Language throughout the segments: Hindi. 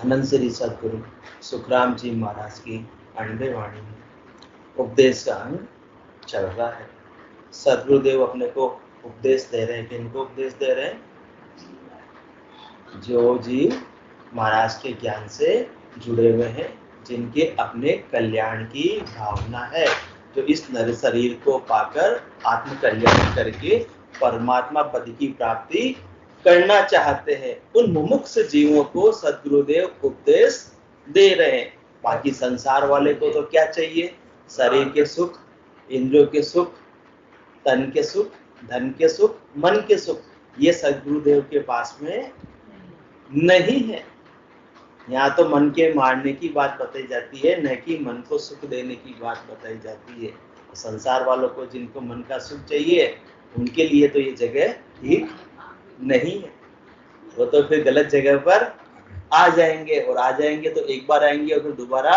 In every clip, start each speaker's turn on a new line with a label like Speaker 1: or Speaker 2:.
Speaker 1: अनंत श्री सदगुरु सुखराम जी महाराज की अनबे वाणी में उपदेश का अंग चल रहा है। सदगुरुदेव अपने को उपदेश दे रहे हैं। किनको उपदेश दे रहे हैं? जो जी महाराज के ज्ञान से जुड़े हुए हैं, जिनके अपने कल्याण की भावना है, जो इस नर शरीर को पाकर आत्म कल्याण करके परमात्मा पद की प्राप्ति करना चाहते हैं, उन मुमुक्ष जीवों को सदगुरुदेव उपदेश दे रहे हैं। बाकी संसार वाले को तो क्या चाहिए? शरीर के सुख, इंद्रियों के सुख, तन के सुख, धन के सुख, मन के सुख, ये सदगुरुदेव के पास में नहीं है। यहाँ तो मन के मारने की बात बताई जाती है, न कि मन को सुख देने की बात बताई जाती है। संसार वालों को जिनको मन का सुख चाहिए, उनके लिए तो ये जगह ठीक नहीं है। वो तो फिर गलत जगह पर आ जाएंगे, और आ जाएंगे तो एक बार आएंगे और फिर दोबारा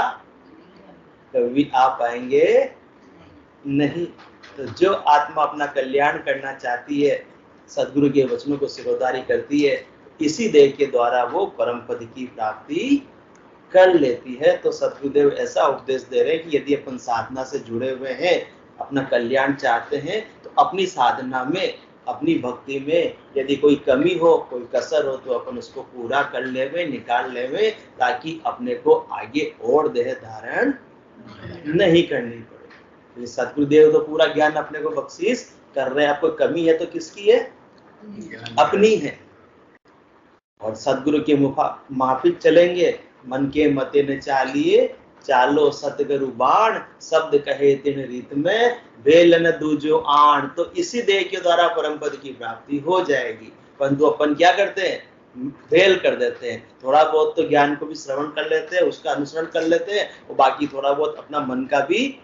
Speaker 1: कभी आ पाएंगे नहीं। तो जो आत्मा अपना कल्याण करना चाहती है, सदगुरु के वचनों को सिरोधारी करती है, इसी देह के द्वारा वो परम पद की प्राप्ति कर लेती है। तो सदगुरुदेव ऐसा उपदेश दे रहे हैं कि यदि अपन साधना से जुड़े हुए हैं, अपना कल्याण चाहते हैं, तो अपनी साधना में, अपनी भक्ति में यदि कोई कमी हो, कोई कसर हो, तो अपन उसको पूरा कर लेवे, निकाल लेवे, ताकि अपने को आगे और देह धारण नहीं करनी पड़े। सदगुरुदेव तो पूरा ज्ञान अपने को बख्शीश कर रहे हैं। आपको कमी है तो किसकी है? अपनी है। और सदगुरु के माफिक चलेंगे, मन के मते न चालिए, चालो सतगुरु बाण, शब्द कहे तिन रीत में, भेल न दूजो आण। तो इसी देह के द्वारा परम पद की प्राप्ति हो जाएगी। परंतु अपन क्या करते हैं? फेल कर देते हैं। थोड़ा बहुत तो ज्ञान को भी श्रवण कर लेते हैं, उसका अनुसरण कर लेते हैं, और बाकी थोड़ा बहुत अपना मन का भी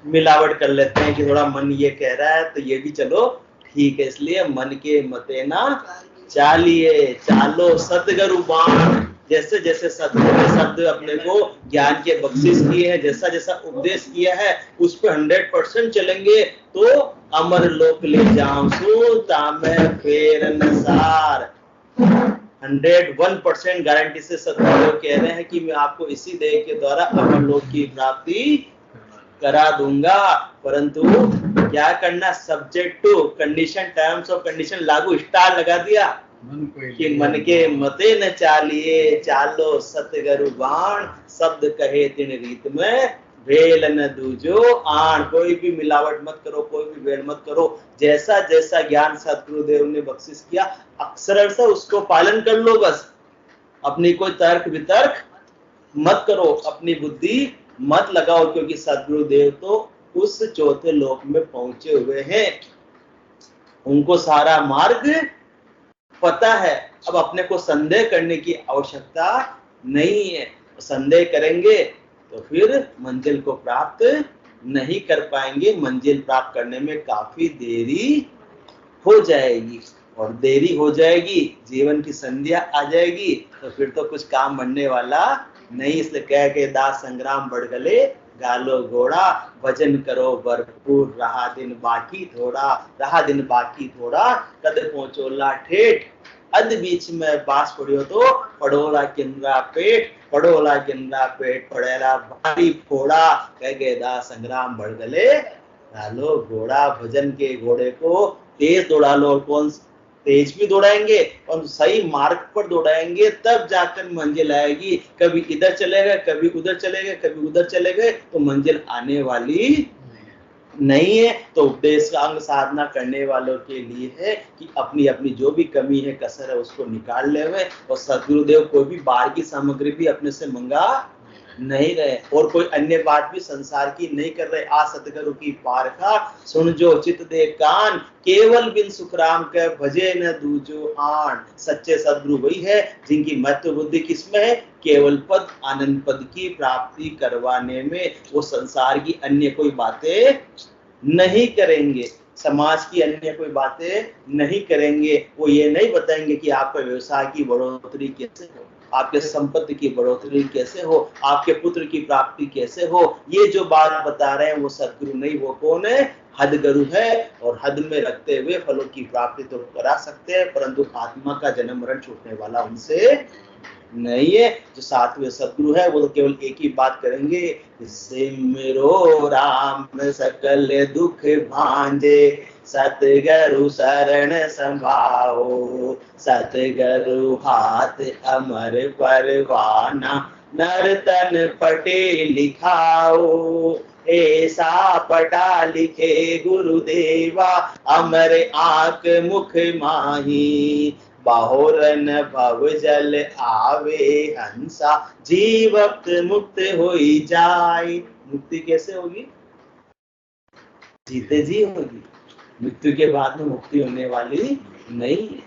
Speaker 1: मिलावट कर लेते हैं कि थोड़ा मन ये कह रहा है तो ये भी चलो ठीक है। इसलिए मन के मते ना चालिए, चालो सतगुरु बाण। जैसे जैसे सदगुरु ने शब्द अपने को ज्ञान के बख्शिश किए हैं, जैसा जैसा उपदेश किया है, उस पर 100% चलेंगे तो अमर लोक ले जाऊं सो तामे फेर नसार। 101% गारंटी से सदगुरु कह रहे हैं कि मैं आपको इसी देह के द्वारा अमर लोक की प्राप्ति करा दूंगा। परंतु क्या करना? Subject to condition, terms of condition लागू, स्टार लगा दिया कि मन के मते न चालिए, चालो सतगुरु बाण, शब्द कहे तिन रीत में, भेल न दूजो आण। कोई भी मिलावट मत करो, कोई भी भेड़ मत करो। जैसा जैसा ज्ञान सदगुरुदेव ने बख्शिश किया, अक्षर से उसको पालन कर लो। बस अपनी कोई तर्क वितर्क मत करो, अपनी बुद्धि मत लगाओ, क्योंकि सदगुरुदेव तो उस चौथे लोक में पहुंचे हुए हैं, उनको सारा मार्ग पता है। अब अपने को संदेह करने की आवश्यकता नहीं है। संदेह करेंगे तो फिर मंजिल को प्राप्त नहीं कर पाएंगे। मंजिल प्राप्त करने में काफी देरी हो जाएगी, और देरी हो जाएगी, जीवन की संध्या आ जाएगी, तो फिर तो कुछ काम बनने वाला नहीं। इसलिए कह के दास संग्राम बढ़ गले, गालो घोड़ा, भजन करो भरपूर, रहा दिन बाकी थोड़ा, रहा दिन बाकी थोड़ा, कद पहुंचो ला ठेठ, अध बीच में बास पड़ियो तो पड़ोला किंद्रा पेट, पड़ोला किंद्रा पेट पड़ेला भारी फोड़ा, कह गए दास संग्राम बढ़ गले, गालो घोड़ा। भजन के घोड़े को तेज दौड़ा लो। कौन तेज भी दौड़ाएंगे और सही मार्ग पर दौड़ाएंगे, तब जाकर मंजिल आएगी। कभी इधर चले गए, कभी उधर चले गए, कभी उधर चले गए, तो मंजिल आने वाली नहीं है। तो उपदेश का अंग साधना करने वालों के लिए है कि अपनी अपनी जो भी कमी है, कसर है, उसको निकाल ले। और सदगुरुदेव कोई भी बाहर की सामग्री भी अपने से मंगा नहीं रहे, और कोई अन्य बात भी संसार की नहीं कर रहे। आ सतगुरु की पारखा, सुन जो चित दे कान, केवल बिन सुखराम के भजे न दूजो आण। सच्चे सदगुरु वही है जिनकी महत्व बुद्धि किसमें है? केवल पद, आनंद पद की प्राप्ति करवाने में। वो संसार की अन्य कोई बातें नहीं करेंगे, समाज की अन्य कोई बातें नहीं करेंगे। वो ये नहीं बताएंगे कि आपका व्यवसाय की बढ़ोतरी कैसे हो, आपके संपत्ति की बढ़ोतरी कैसे हो, आपके पुत्र की प्राप्ति कैसे हो। ये जो बात बता रहे हैं वो सदगुरु नहीं। वो कौन है? हद गुरु है और हद में रखते हुए फलों की प्राप्ति तो करा सकते हैं, परंतु आत्मा का जन्म मरण छूटने वाला उनसे नहीं है। जो सातवें सदगुरु है वो तो केवल एक ही बात करेंगे, सिमरो राम सकल दुख भांजे, सतगुरु शरण संभाओ, सतगुरु हाथ अमर परवाना, नर तन पटे लिखाओ, ऐसा पटा लिखे गुरुदेवा, अमर आंख मुख माही, बाहोरन भव जल आवे हंसा, जीवत मुक्त होई जाए। मुक्ति कैसे होगी? जीते जी होगी, मृत्यु के बाद में मुक्ति होने वाली नहीं है।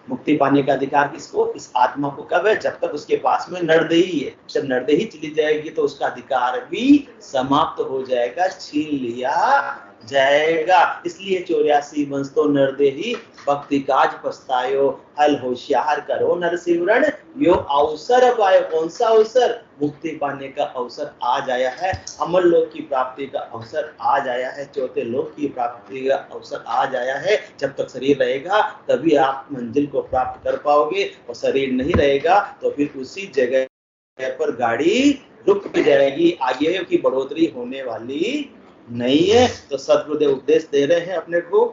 Speaker 1: मुक्ति पाने का अधिकार किसको? इस आत्मा को कब है? जब तक उसके पास में नरदेही है। जब नरदेही चली जाएगी तो उसका अधिकार भी समाप्त हो जाएगा, छीन लिया जाएगा। इसलिए 84 वंश तो नरदेही, भक्ति काज पछतायो, हल होशियार करो नर सिमरन, यो अवसर पाए। कौन सा अवसर? मुक्ति पाने का अवसर आज आया है, अमर लोक की प्राप्ति का अवसर आज आया है, चौथे लोक की प्राप्ति का अवसर आज आया है। जब तक शरीर रहेगा तभी आप मंजिल को प्राप्त कर पाओगे, और शरीर नहीं रहेगा तो फिर उसी जगह पर गाड़ी रुक भी जाएगी, आगे की बढ़ोतरी होने वाली नहीं है। तो सद्गुरुदेव उपदेश दे रहे हैं अपने को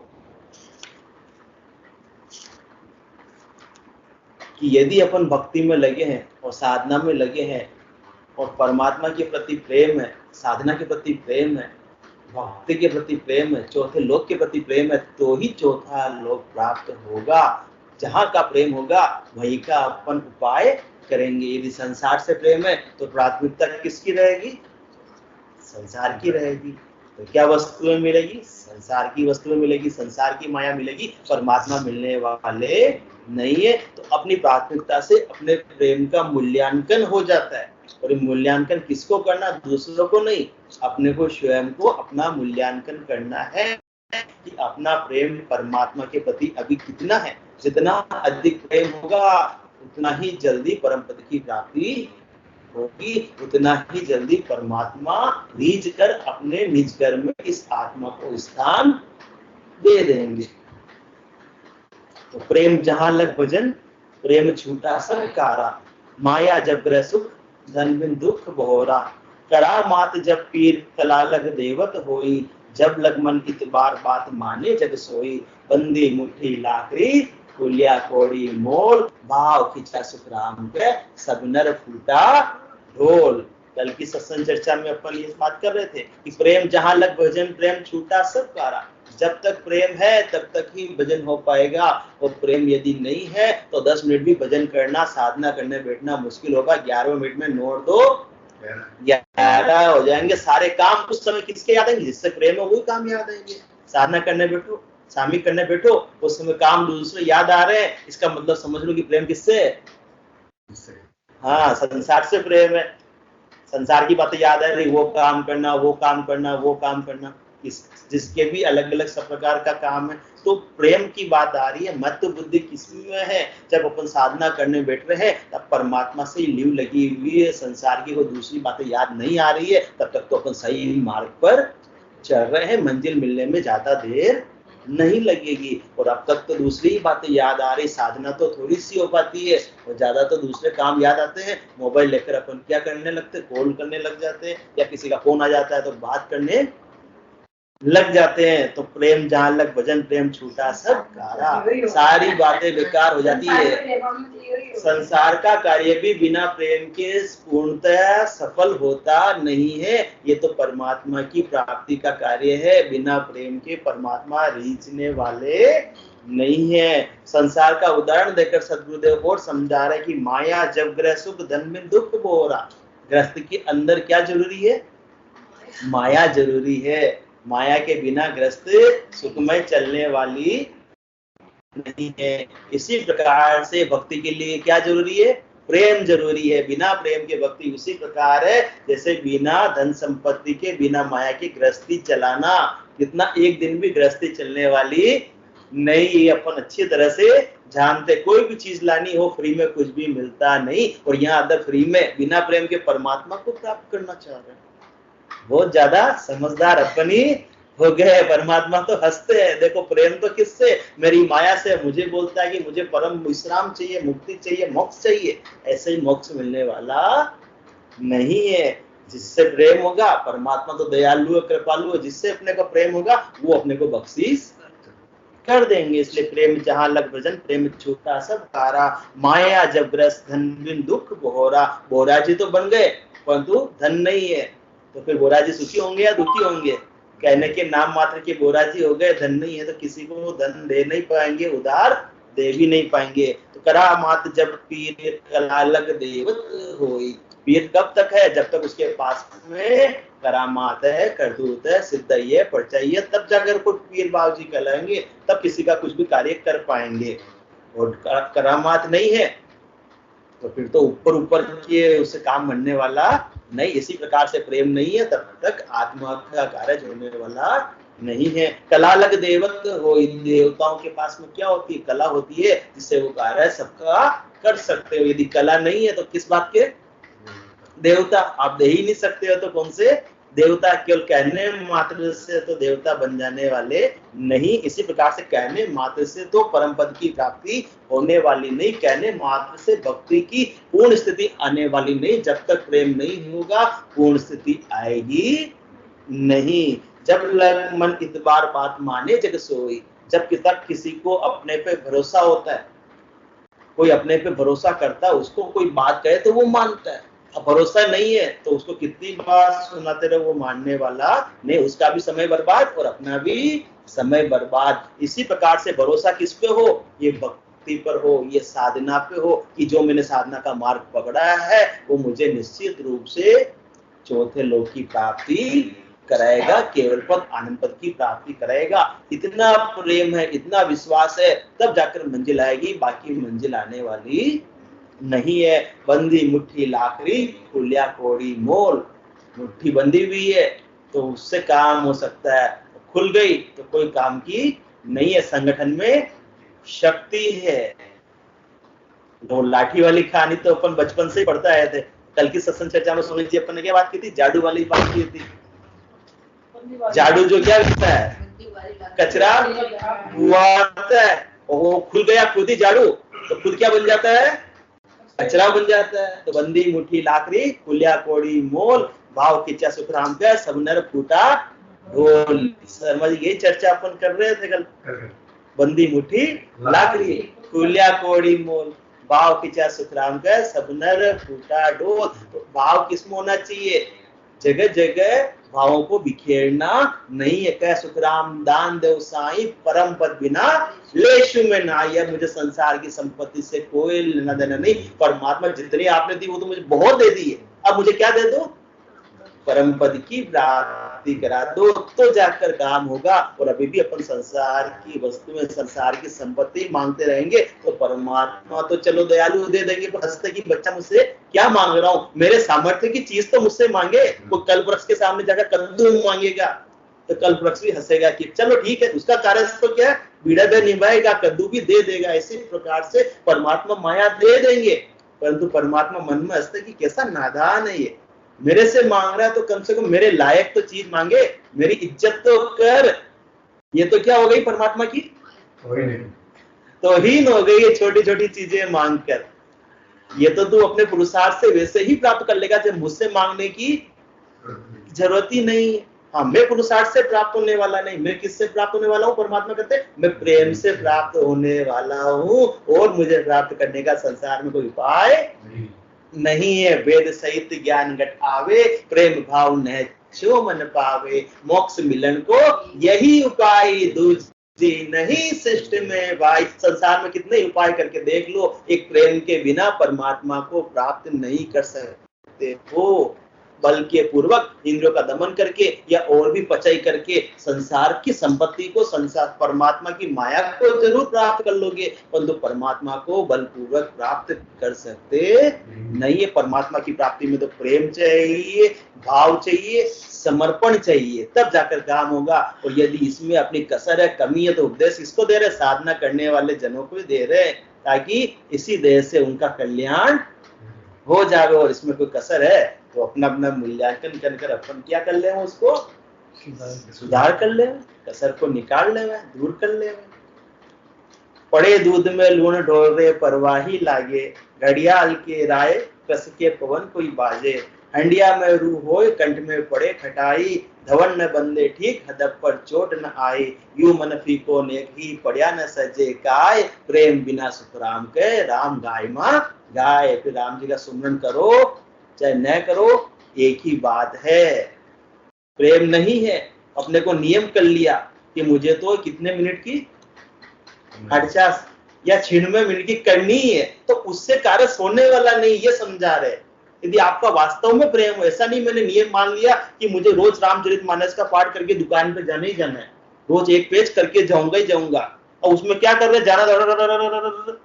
Speaker 1: कि यदि अपन भक्ति में लगे हैं और साधना में लगे हैं और परमात्मा के प्रति प्रेम है, साधना के प्रति प्रेम है, भक्ति के प्रति प्रेम है, चौथे लोक के प्रति प्रेम है, तो ही चौथा लोक प्राप्त होगा। जहां का प्रेम होगा वहीं का अपन उपाय करेंगे। यदि संसार से प्रेम है तो प्राथमिकता किसकी रहेगी? संसार की रहेगी। तो क्या वस्तुएं मिलेगी? संसार की वस्तुएं मिलेगी, संसार की माया मिलेगी, परमात्मा मिलने वाले नहीं है। तो अपनी प्राथमिकता से अपने प्रेम का मूल्यांकन हो जाता है, और ये मूल्यांकन किसको करना? दूसरों को नहीं, अपने को, स्वयं को अपना मूल्यांकन करना है कि अपना प्रेम परमात्मा के प्रति अभी कितना है। जितना अधिक प्रेम होगा उतना ही जल्दी परम पद की प्राप्ति होगी, उतना ही जल्दी परमात्मा रीझ कर अपने निज घर में इस आत्मा को स्थान दे देंगे। तो प्रेम जहां लग भजन, प्रेम छूटा सब कारा, माया जब ग्रह सुख, धन बिन दुख बहोरा, करा मात जब पीर कला लग देवत होई, जब लग मन इतबार बात माने जग सोई, बंदी मुट्ठी लाकड़ी कुलिया कोड़ी मोल, भाव खिंचा सुख राम के सब नर फूटा ढोल। कल की सत्संग चर्चा में अपन ये बात कर रहे थे कि प्रेम जहां लग भजन, प्रेम छूटा सब कारा। जब तक प्रेम है तब तक ही भजन हो पाएगा, और प्रेम यदि नहीं है तो 10 मिनट भी भजन करना, साधना करने बैठना मुश्किल होगा। 11वें मिनट में नोट दो 11 हो जाएंगे। सारे काम उस समय किसके याद आएंगे? जिससे प्रेम है वही काम याद आएंगे। साधना करने बैठो, शामी करने बैठो, उस समय काम दूसरे याद आ रहे हैं, इसका मतलब समझ लो कि प्रेम किससे है? हाँ, संसार से प्रेम है। संसार की बातें याद आ रही, वो काम करना, वो काम करना, वो काम करना, जिसके भी अलग अलग सब प्रकार का काम है। तो प्रेम की बात आ रही है, मत बुद्धि किसमें है? जब अपन साधना करने बैठ रहे हैं तब परमात्मा से लीव लगी हुई है, संसार की कोई दूसरी बातें याद नहीं आ रही है, तब तक तो अपन सही मार्ग पर चल रहे हैं, मंजिल मिलने में ज्यादा देर नहीं लगेगी। और अब तक तो दूसरी ही बातें याद आ रही, साधना तो थोड़ी सी हो पाती है, और ज्यादा तो दूसरे काम याद आते हैं। मोबाइल लेकर अपन क्या करने लगते? कॉल करने लग जाते हैं, या किसी का फोन आ जाता है तो बात करने लग जाते हैं। तो प्रेम जहां लग भजन, प्रेम छूटा सब कारा, सारी बातें बेकार हो जाती है। संसार का कार्य भी बिना प्रेम के पूर्णतः सफल होता नहीं है। ये तो परमात्मा की प्राप्ति का कार्य है, बिना प्रेम के परमात्मा रीझने वाले नहीं है। संसार का उदाहरण देकर सद्गुरुदेव और समझा रहे कि माया जब ग्रह सुख, धन में दुख बोरा। ग्रस्त के अंदर क्या जरूरी है? माया जरूरी है। माया के बिना ग्रस्त सुखमय चलने वाली नहीं है। इसी प्रकार से भक्ति के लिए क्या जरूरी है? प्रेम जरूरी है। बिना प्रेम के भक्ति उसी प्रकार है जैसे बिना धन संपत्ति के, बिना माया की गृहस्थी चलाना। कितना एक दिन भी गृहस्थी चलने वाली नहीं, ये अपन अच्छी तरह से जानते। कोई भी चीज लानी हो फ्री में कुछ भी मिलता नहीं, और यहाँ अदर फ्री में बिना प्रेम के परमात्मा को प्राप्त करना चाह रहे हैं। बहुत ज्यादा समझदार अपन ही हो गए। परमात्मा तो हंसते हैं, देखो प्रेम तो किससे, मेरी माया से। मुझे बोलता है कि मुझे परम विश्राम चाहिए, मुक्ति चाहिए, मोक्ष चाहिए। ऐसे ही मोक्ष मिलने वाला नहीं है। जिससे प्रेम होगा, परमात्मा तो दयालु है, कृपालु है, जिससे अपने को प्रेम होगा वो अपने को बख्शीश कर देंगे। इसलिए प्रेम जहां लग भजन, प्रेम छूटा सब कारा, माया जब ग्रस्त धन बिन दुख बोहरा। बोहरा जी तो बन गए परंतु धन नहीं है, तो फिर बोहरा जी सुखी होंगे या दुखी होंगे? कहने के नाम मात्र के बोहरा जी हो गए, धन नहीं है तो किसी को धन दे नहीं पाएंगे, उधार दे भी नहीं पाएंगे। तो करा मात जब पीर कलालग देवत होई। पीर कब तक है? जब तक उसके पास में करामात है, करतूत है, सिद्धि है, परचय है, तब जाकर कोई पीर बाबू जी कहलाएंगे, तब किसी का कुछ भी कार्य कर पाएंगे। और करामात नहीं है तो फिर तो ऊपर ऊपर के उससे काम बनने वाला नहीं। इसी प्रकार से प्रेम नहीं है तब तक आत्मा का कार्य होने वाला नहीं है। कला लग देवत हो, देवताओं के पास में क्या होती है? कला होती है, जिससे वो कार्य सबका कर सकते हो। यदि कला नहीं है तो किस बात के देवता? आप दे ही नहीं सकते हो तो कौन से देवता? केवल कहने मात्र से तो देवता बन जाने वाले नहीं। इसी प्रकार से कहने मात्र से तो परम पद की प्राप्ति होने वाली नहीं, कहने मात्र से भक्ति की पूर्ण स्थिति आने वाली नहीं। जब तक प्रेम नहीं होगा पूर्ण स्थिति आएगी नहीं। जब लग मन इतबार बात माने जग सोई। जब तक किसी को अपने पे भरोसा होता है, कोई अपने पे भरोसा करता है, उसको कोई बात कहे तो वो मानता है। अब भरोसा नहीं है तो उसको कितनी बार सुनाते रहे वो मानने वाला नहीं। उसका भी समय बर्बाद और अपना भी समय बर्बाद। इसी प्रकार से भरोसा किस पे हो? ये भक्ति पर हो, ये साधना पे हो कि जो मैंने साधना का मार्ग पकड़ा है वो मुझे निश्चित रूप से चौथे लोक की प्राप्ति कराएगा, केवल पद आनंद पद की प्राप्ति कराएगा। इतना प्रेम है, इतना विश्वास है, तब जाकर मंजिल आएगी, बाकी मंजिल आने वाली नहीं है। बंदी मुट्ठी लाकड़ी खुलिया कोड़ी मोल। मुट्ठी बंदी हुई है तो उससे काम हो सकता है, खुल गई तो कोई काम की नहीं है। संगठन में शक्ति है। वो लाठी वाली कहानी तो अपन बचपन से ही पढ़ते आए थे। कल की सत्संग चर्चा में सुनी थी अपन ने, क्या बात की थी? जादू वाली बात की थी। जादू जो क्या करता है? कचरा उड़ाता है, और वो खुल गया खुद ही जादू, तो खुद क्या बन जाता है? कचरा बन जाता है। तो बंदी मुट्ठी लाकड़ी खुलिया कोड़ी मोल, भाव खिंचा सुखराम का सब नर फूटा ढोल। समझ यही चर्चा अपन कर रहे थे कल। बंदी मुट्ठी लाकड़ी खुलिया कोड़ी मोल, भाव खिंचा सुखराम का सब नर फूटा ढोल। तो भाव किसमें होना चाहिए? जगह जगह भावों को बिखेरना नहीं है। कह सुखराम दान देव साईं, परम पद बिना लेशु में ना। यह मुझे संसार की संपत्ति से कोई लेना देना नहीं। परमात्मा जितनी आपने दी वो तो मुझे बहुत दे दी है, अब मुझे क्या दे दो? परम पद की प्राप्ति करा दो, तो जाकर काम होगा। और अभी भी अपन संसार की वस्तुएं, संसार की संपत्ति मांगते रहेंगे तो परमात्मा तो चलो दयालु दे देंगे, पर हंसते कि बच्चा मुझसे क्या मांग रहा हूं, मेरे सामर्थ्य की चीज तो मुझसे मांगे। वो कल्प वृक्ष के सामने जाकर कद्दू मांगेगा तो कल्प वृक्ष भी हंसेगा कि चलो ठीक है, उसका कार्य तो क्या है, बीड़ा दे निभाएगा, कद्दू भी दे देगा। इसी प्रकार से परमात्मा माया दे देंगे, परंतु परमात्मा मन में हंसते कि कैसा नादान है ये, मेरे से मांग रहा है तो कम से कम मेरे लायक तो चीज मांगे, मेरी इज्जत तो कर। ये तो क्या हो गई परमात्मा की तो हीन हो गई, ये छोटी छोटी चीजें मांग कर। ये तो तू अपने पुरुषार्थ से वैसे ही प्राप्त कर लेगा जब मुझसे मांगने की जरूरत ही नहीं है। हाँ, मैं पुरुषार्थ से प्राप्त होने वाला नहीं, मैं किससे प्राप्त होने वाला हूँ? परमात्मा कहते हैं मैं प्रेम से प्राप्त होने वाला हूँ, और मुझे प्राप्त करने का संसार में कोई उपाय नहीं है। वेद सहित ज्ञान घट आवे, प्रेम भाव न जो मन पावे, मोक्ष मिलन को यही उपाय दूजी नहीं सृष्टि में भाई। संसार में कितने उपाय करके देख लो, एक प्रेम के बिना परमात्मा को प्राप्त नहीं कर सकते हो। बल के पूर्वक इंद्रियों का दमन करके या और भी पचाई करके संसार की संपत्ति को, संसार परमात्मा की माया को जरूर प्राप्त कर लोगे, परंतु परमात्मा को बलपूर्वक प्राप्त कर सकते नहीं है। परमात्मा की प्राप्ति में तो प्रेम चाहिए, भाव चाहिए, समर्पण चाहिए, तब जाकर काम होगा। और यदि इसमें अपनी कसर है, कमी है, तो उपदेश इसको दे रहे, साधना करने वाले जनों को दे रहे, ताकि इसी देह से उनका कल्याण हो जाए। और इसमें कोई कसर है तो अपना अपना मूल्यांकन कर अपन क्या कर ले उसको सुधार कर ले, कसर को निकाल ले, दूर कर ले। पड़े दूध में लूण ढोरे परवाही लागे, घड़ियाल के राय कस के पवन कोई बाजे। हंडिया में रू होए कंठ में पड़े खटाई, धवन न बंदे ठीक हदप पर चोट न आए। यू मन फीको नेक ही पड़िया न सजे काय, प्रेम बिना सुख राम के राम गाय माँ गाय। फिर राम जी का सुमरन करो चाहे न करो एक ही बात है, प्रेम नहीं है। अपने को नियम कर लिया कि मुझे तो कितने मिनट की 50 या 96 मिनट की करनी है, तो उससे कार्य सोने वाला नहीं, ये समझा रहे। यदि आपका वास्तव में प्रेम हो, ऐसा नहीं मैंने नियम मान लिया कि मुझे रोज रामचरितमानस का पाठ करके दुकान पे जाना ही जाना है, रोज एक पेज करके जाऊंगा ही जाऊंगा, और उसमें क्या कर रहे हैं, जाना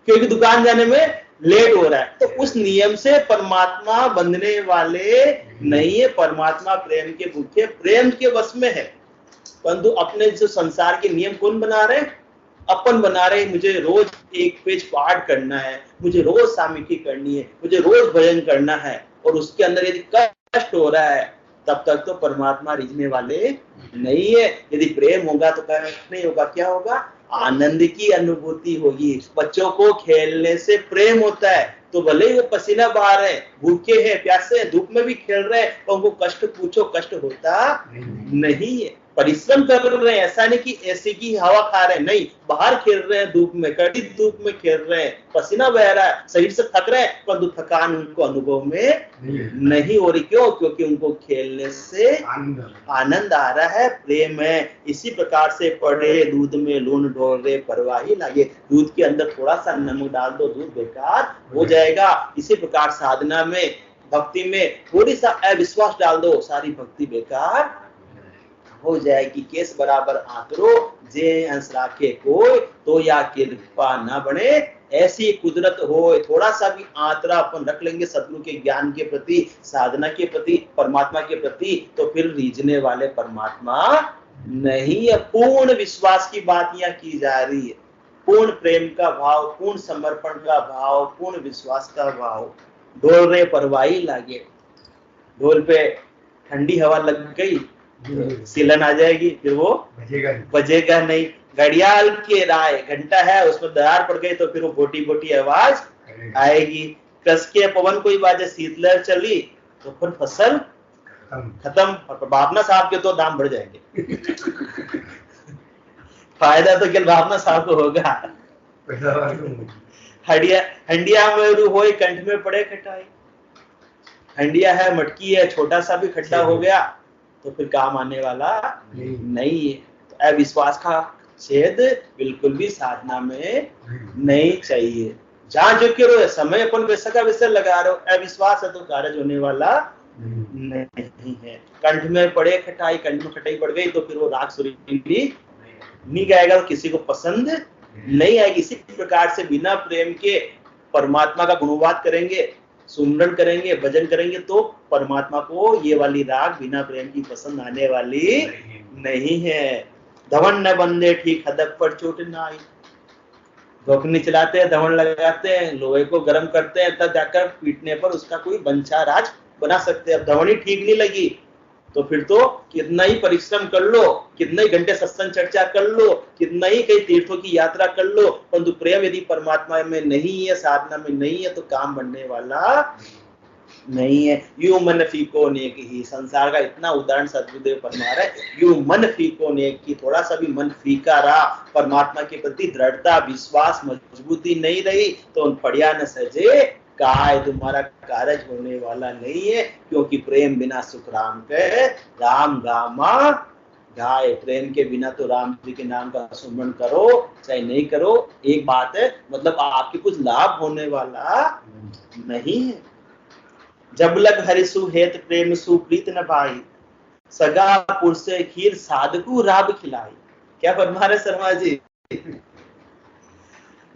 Speaker 1: क्योंकि दुकान जाने में लेट हो रहा है। तो उस नियम से परमात्मा बंधने वाले नहीं है। परमात्मा प्रेम के भूखे, प्रेम के वश में है। परंतु अपने जो संसार के नियम कौन बना रहे, अपन बना रहे। मुझे रोज एक पेज पाठ करना है, मुझे रोज सामिकी करनी है, मुझे रोज भजन करना है, और उसके अंदर यदि कष्ट हो रहा है तब तक तो परमात्मा रिझने वाले नहीं है। यदि प्रेम होगा तो कष्ट नहीं होगा, क्या होगा, आनंद की अनुभूति होगी। बच्चों को खेलने से प्रेम होता है, तो भले ही वो पसीना बहा रहे हैं, भूखे हैं, प्यासे हैं, धूप में भी खेल रहे हैं, तो उनको कष्ट पूछो, कष्ट होता नहीं है। परिश्रम कर रहे हैं, ऐसा नहीं कि ऐसे की हवा खा रहे हैं, नहीं, बाहर खेल रहे हैं, धूप में, कड़ी धूप में खेल रहे हैं, पसीना बह रहा है, शरीर से थक रहे हैं, परंतु थकान उनको अनुभव में नहीं हो रही। क्यों? क्योंकि उनको खेलने से आनंद आ रहा है, प्रेम है। इसी प्रकार से पड़े दूध में लूण ढोरे परवाही लागे, दूध के अंदर थोड़ा सा नमक डाल दो, दूध बेकार हो जाएगा। इसी प्रकार साधना में, भक्ति में थोड़ी सा अविश्वास डाल दो, सारी भक्ति बेकार हो जाएगी। केस बराबर आतरो जे अंश राखे कोई, तो या कृपा ना बने ऐसी कुदरत हो। थोड़ा सा भी आतरा अपन रख लेंगे सदगुरु के ज्ञान के प्रति, साधना के प्रति, परमात्मा के प्रति, तो फिर रीझने वाले परमात्मा नहीं है। पूर्ण विश्वास की बात यहाँ की जा रही है, पूर्ण प्रेम का भाव, पूर्ण समर्पण का भाव, पूर्ण विश्वास का भाव। ढोल रे परवाही लागे, ढोल पे ठंडी हवा लग गई, सिलन आ जाएगी, फिर वो बजेगा नहीं। घड़ियाल के राय, घंटा है, उसमें दरार पड़ गई तो फिर वो बोटी बोटी आवाज आएगी। कस के पवन कोई बाजे, शीतलहर चली तो फिर फसल खत्म, और भावना साहब के तो दाम बढ़ जाएंगे। फायदा तो केवल भावना साहब को होगा। हंडिया में रू होए कंठ में पड़े खटाई, हंडिया है, मटकी है, छोटा सा भी खड्डा हो गया तो फिर काम आने वाला नहीं है। तो अविश्वास का छेद बिल्कुल भी साधना में नहीं चाहिए। जहां जो करो समय अपन वैसा का वैसा लगा रहे हो, अविश्वास है तो कार्य होने वाला नहीं है। कंठ में पड़े खटाई, कंठ में खटाई पड़ गई तो फिर वो राग सुरीली नहीं गाएगा, तो किसी को पसंद नहीं आएगी। इसी प्रकार से बिना प्रेम के परमात्मा का गुणवाद करेंगे, सुमरन करेंगे, भजन करेंगे, तो परमात्मा को ये वाली राग बिना प्रेम की पसंद आने वाली नहीं है। धवन न बंदे ठीक हदप पर चोट न आई, धोखनी चलाते हैं, धवन लगाते हैं, लोहे को गर्म करते हैं, तब जाकर पीटने पर उसका कोई बंचा राज बना सकते हैं। धवनी ठीक नहीं लगी तो फिर तो कितना ही परिश्रम कर लो, कितना ही घंटे सत्संग चर्चा कर लो, कितना ही कई तीर्थों की यात्रा कर लो, परंतु प्रेम यदि परमात्मा में नहीं है, साधना में नहीं है, तो काम बनने वाला नहीं है। यू मन फीको नेक ही, संसार का इतना उदाहरण सदगुरुदेव फरमा रहे, यू मन फीको नेक की, थोड़ा सा भी मन फीका रहा, परमात्मा के प्रति दृढ़ता, विश्वास, मजबूती नहीं रही, तो पड़िया न सजे काय, तुम्हारा कार्य होने वाला नहीं है। क्योंकि प्रेम बिना सुख राम के राम गामा गाय। प्रेम के बिना तो राम जी के नाम का सुमरन करो चाहे नहीं करो, एक बात है, मतलब आपके कुछ लाभ होने वाला नहीं है। जब लग हरिसु हेत प्रेम सुप्रीत न भाई, सगा पुरुष खीर साधकु राब खिलाई। क्या फरमा रहे शर्मा जी?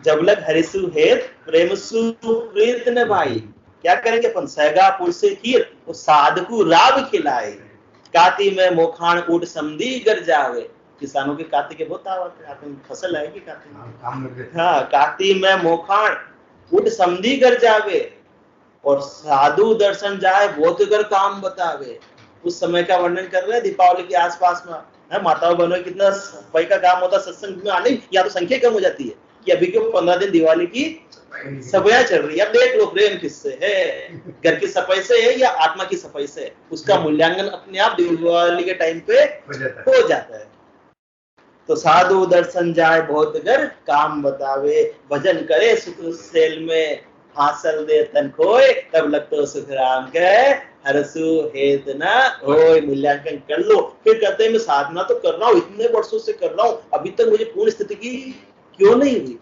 Speaker 1: जब लग हरिसु हेत प्रेम सुप्रीत न भाई, क्या करेंगे अपन? सगा पुरुष खीर वो साधकु राब खिलाए। काती में मोखान ऊट समधी गर जावे, किसानों के काती के बहुत आवत है, फसल आएगी काती में। हाँ, काती में मोखान ऊट समधी गर जावे, और साधु दर्शन जाए बहुत कर काम बतावे। उस समय का वर्णन कर रहे हैं दीपावली के आसपास में है। माताओं बहनों कितना सफाई का काम होता है सत्संग में आने, या तो संख्या कम हो जाती है कि अभी के 15 दिन दिवाली की सफाइयां चल रही है। अब देख लो प्रेम किससे है, घर की सफाई से है या आत्मा की सफाई से है, उसका मूल्यांकन अपने आप दिवाली के टाइम पे हो जाता है। तो साधु दर्शन जाए बहुत घर काम बतावे, भजन करे सुख सेल में हासिल दे तन खोए, तब लगतो सुख राम के हरसु हेत न होए। मूल्यांकन कर लो, फिर कहते हैं मैं साधना तो कर रहा हूँ, इतने वर्षों से कर रहा हूँ, अभी तक मुझे पूर्ण स्थिति की क्यों नहीं हुई।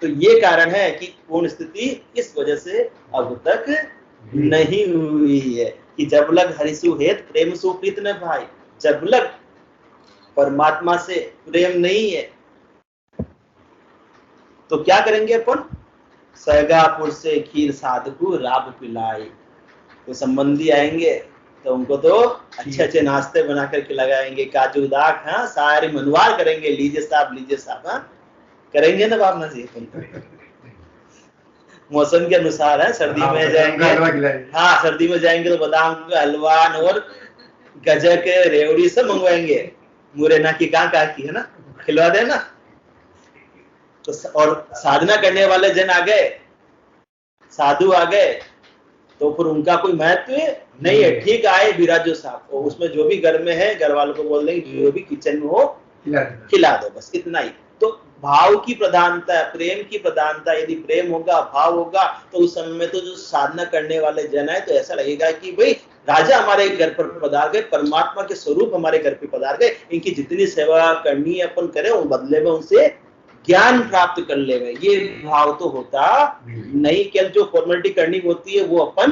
Speaker 1: तो ये कारण है कि पूर्ण स्थिति इस वजह से अब तक नहीं हुई है कि जब लग हरिसु हेत प्रेम सुप्रीत न भाई, जब लग परमात्मा से प्रेम नहीं है तो क्या करेंगे अपन, सहगापुर से खीर साधु राब पिलाई। तो संबंधी आएंगे तो उनको तो अच्छे अच्छे नाश्ते बना करके लगाएंगे, काजू दाग, हाँ सारी मनवार करेंगे, लीजिए साहब, हाँ करेंगे ना बाबना जी। मौसम के अनुसार है, सर्दी में जाएंगे, हाँ सर्दी में जाएंगे तो बादाम का हलवा और गजक रेवड़ी सब मंगवाएंगे, मुरैना की कहाँ की है ना, खिलवा देना। तो और साधना करने वाले जन आ गए, साधु आ गए, तो फिर उनका कोई महत्व नहीं है। ठीक आए विराजो साहब, तो उसमें जो भी घर में है घर वालों को बोल देंगे जो भी किचन में हो खिला दो, बस इतना ही। तो भाव की प्रधानता, प्रेम की प्रधानता, यदि प्रेम होगा भाव होगा तो उस समय में तो जो साधना करने वाले जन है तो ऐसा लगेगा कि भाई राजा हमारे घर पर पधार गए, परमात्मा के स्वरूप हमारे घर पे पधार गए, इनकी जितनी सेवा करनी है अपन करें, उन बदले में उनसे ज्ञान प्राप्त कर ले। ये भाव तो होता नहीं, केवल जो फॉर्मेलिटी करनी होती है वो अपन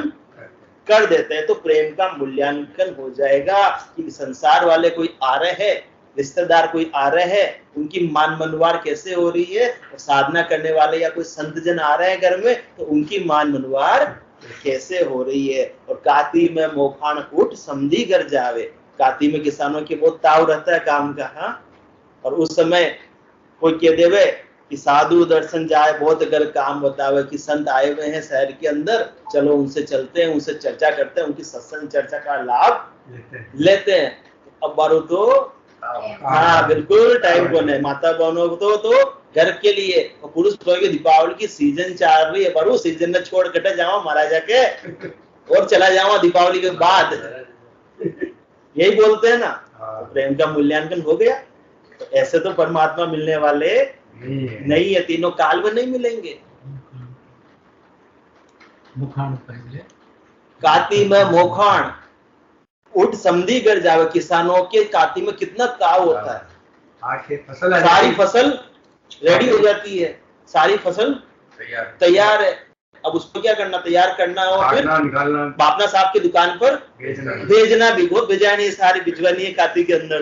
Speaker 1: कर देते हैं। तो प्रेम का मूल्यांकन हो जाएगा कि संसार वाले कोई आ रहे हैं, रिश्तेदार कोई आ रहे हैं, उनकी मान मनवार कैसे हो रही है, और साधना करने वाले या कोई संत जन आ रहे हैं घर में तो उनकी मान मनवार कैसे हो रही है। और काती में मोखान उठ समझी घर जावे, काती में किसानों की बहुत ताव रहता है काम का, हाँ। और उस समय कोई कह देवे कि साधु दर्शन जाए बहुत अगर काम बतावे कि संत आए हुए हैं शहर के अंदर, चलो उनसे चलते हैं, उनसे चर्चा करते हैं, उनकी सत्संग चर्चा का लाभ लेते हैं। अब बारू तो हाँ बिल्कुल टाइम को नहीं, माता बहनों को तो घर के लिए, और पुरुष की दीपावली की सीजन चल रही है, बारू सीजन में छोड़ कटे जाओ महाराजा के और चला जाओ दीपावली के बाद, यही बोलते हैं ना। तो प्रेम का मूल्यांकन हो गया। तो ऐसे तो परमात्मा मिलने वाले नहीं है, तीनों काल में नहीं मिलेंगे। काती में मोखान उठ समझी कर जावे, किसानों के काती में कितना ताव होता है, सारी फसल रेडी हो जाती है, सारी फसल तैयार है। अब उसको क्या करना, तैयार करना और फिर बापना साहब की दुकान पर भेजना भी, वो भेजानी है, सारी भिजवानी है काती के अंदर,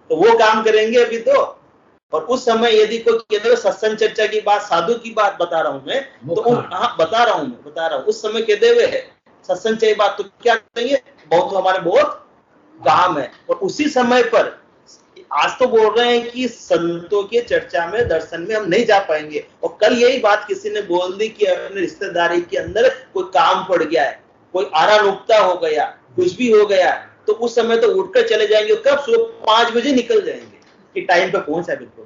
Speaker 1: तो वो काम करेंगे अभी तो। और उस समय यदि कोई कहते हैं सत्संग चर्चा की बात, साधु की बात बता रहा हूं मैं, तो हाँ बता रहा हूँ, उस समय कहते हुए सत्संग चाहिए बात, तो क्या करेंगे, बहुत हमारे बहुत काम है। और उसी समय पर आज तो बोल रहे हैं कि संतों के चर्चा में दर्शन में हम नहीं जा पाएंगे, और कल यही बात किसी ने बोल दी कि अपने रिश्तेदारी के अंदर कोई काम पड़ गया है, कोई आरानुक्ता हो गया, कुछ भी हो गया, तो उस समय तो उठकर चले जाएंगे, कब सुबह 5 बजे निकल जाएंगे कि टाइम पे पहुंचा बिल्कुल।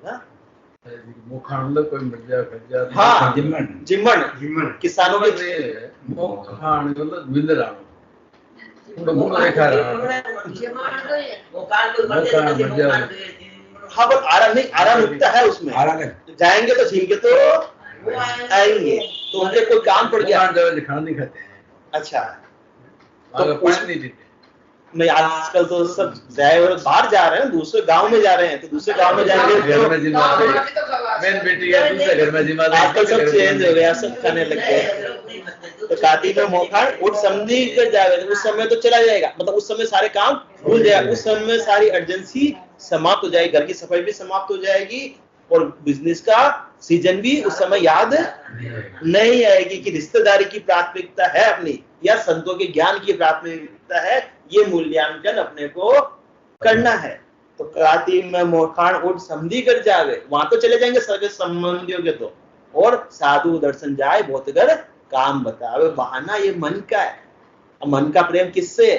Speaker 1: हाँ जिम्मन किसानों के हाँ बस आराम उठता है उसमें, जाएंगे तो ठीक है तो आएंगे, तो उनके कोई काम पड़ गया नहीं खाते। अच्छा तो नहीं, आजकल तो सब बाहर जा रहे हैं, दूसरे गांव में जा रहे हैं, तो दूसरे गांव में जाएंगे तो आजकल सब चेंज हो गया, सब खाने लग गए। तो काती में मोखान उठ समझी कर जाएगा, उस समय तो चला जाएगा, मतलब उस समय सारे काम भूल जाएगा, उस समय सारी अर्जेंसी समाप्त हो जाएगी, घर की सफाई भी समाप्त हो जाएगी, और बिजनेस का सीजन भी उस समय याद नहीं आएगी कि रिश्तेदारी की प्राथमिकता है अपनी या संतों के ज्ञान की प्राथमिकता है। ये मूल्यांकन अपने को करना है। तो काती में मोखान उठ समझी कर जावे, वहां तो चले जाएंगे सगे संबंधियों के तो, और साधु दर्शन जाए बहुत घर काम बतावे, बहाना ये मन का है। मन का प्रेम किससे है,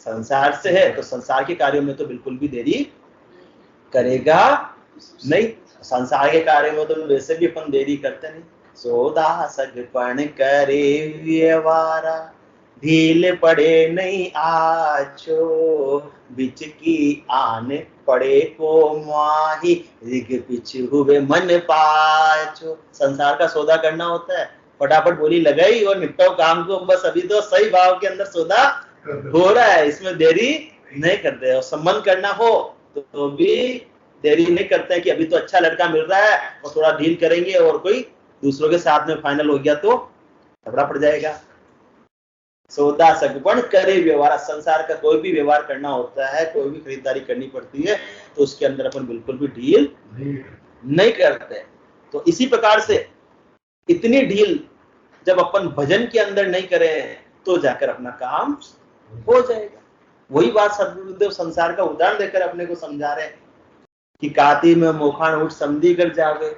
Speaker 1: संसार से है तो संसार के कार्यों में तो बिल्कुल भी देरी करेगा नहीं। संसार के कार्य में तो वैसे भी अपन देरी करते नहीं। सोदा सगपण करे व्यवहारा, ढील पड़े नहीं आछो, बिच की आने पड़े को माही, रिग पिछ हुए मन पाछो। संसार का सौदा करना होता है, फटाफट बोली लगाई और निपटाओ काम को, बस अभी तो सही भाव के अंदर सौदा हो रहा है, इसमें देरी नहीं करते। और संबंध करना हो तो भी देरी नहीं करते हैं कि अभी तो अच्छा लड़का मिल रहा है और थोड़ा डील करेंगे और कोई दूसरों के साथ में फाइनल हो गया तो झगड़ा पड़ जाएगा। सौदा सगपण करे व्यवहार, संसार का कोई भी व्यवहार करना होता है, कोई भी खरीदारी करनी पड़ती है तो उसके अंदर अपन बिल्कुल भी डील नहीं करते। तो इसी प्रकार से इतनी डील जब अपन भजन के अंदर नहीं करें तो जाकर अपना काम हो जाएगा। वही बात सदगुरुदेव संसार का उदाहरण देकर अपने को समझा रहे हैं कि काती में मोखान उठ समझी कर जावे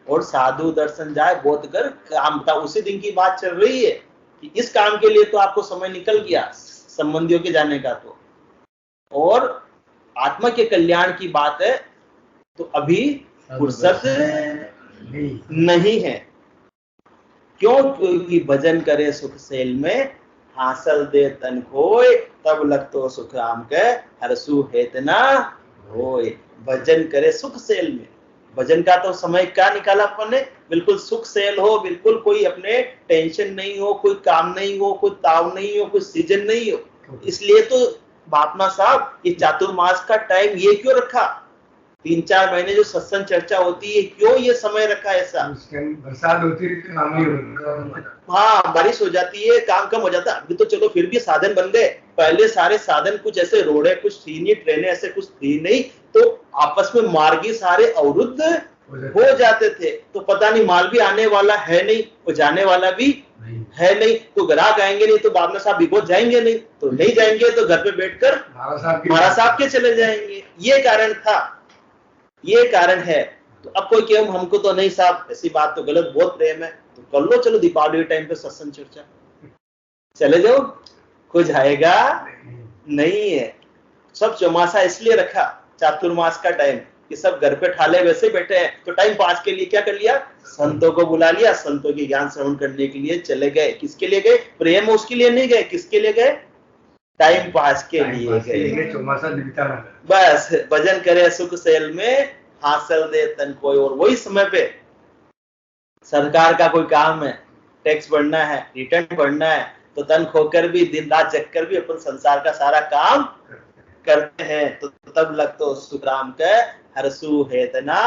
Speaker 1: और साधु दर्शन जाए बोध कर काम था। उसी दिन की बात चल रही है कि इस काम के लिए तो आपको समय निकल गया संबंधियों के जाने का, तो और आत्मा के कल्याण की बात है तो अभी फुर्सत नहीं है। क्यों? क्योंकि भजन करे सुख सेल में, हासिल दे तन खोए, तब लग तो सुख राम के हरसु हेत ना होए। भजन करे सुख सेल में, भजन का तो समय क्या निकाला अपन ने, बिल्कुल सुख सेल हो, बिल्कुल कोई अपने टेंशन नहीं हो, कोई काम नहीं हो, कोई ताव नहीं हो, कोई सीजन नहीं हो। इसलिए तो महात्मा साहब ये चातुर्मास का टाइम ये क्यों रखा, 3-4 महीने जो सत्संग चर्चा होती है, क्यों ये समय रखा ऐसा?
Speaker 2: बरसात होती है तो काम नहीं,
Speaker 1: हाँ बारिश हो जाती है, काम कम हो जाता है। अभी तो चलो फिर भी साधन बन गए, पहले सारे साधन कुछ ऐसे रोडे कुछ थी नहीं, ट्रेनें ऐसे कुछ थी नहीं, तो आपस में मार्गी सारे अवरुद्ध हो जाते थे। तो पता नहीं माल भी आने वाला है नहीं और जाने वाला भी है नहीं, तो ग्राहक आएंगे नहीं तो बाबना साहब बिगोज जाएंगे नहीं, तो नहीं जाएंगे तो घर पे बैठकर महाराज साहब के चले जाएंगे। ये कारण था, ये कारण है। तो अब कोई कहे हमको तो नहीं साहब, ऐसी बात तो गलत, बहुत प्रेम है तो कर लो, चलो दीपावली टाइम पे सत्संग चर्चा चले जाओ, कुछ आएगा नहीं है। सब चौमासा इसलिए रखा चातुर्मास का टाइम कि सब घर पे ठाले वैसे बैठे हैं, तो टाइम पास के लिए क्या कर लिया, संतों को बुला लिया, संतों की ज्ञान श्रवण करने के लिए चले गए। किसके लिए गए? प्रेम उसके लिए नहीं गए, किसके लिए गए? टाइम पास के लिए गए। बस भजन करे सुख सेल में, हासिल दे तन कोई। और वही समय पे सरकार का कोई काम है, टैक्स भरना है, रिटर्न भरना है, तो तन खोकर भी दिन रात जगकर भी अपन संसार का सारा काम करते हैं। तो तब लग तो सुख राम के हरसु हेत ना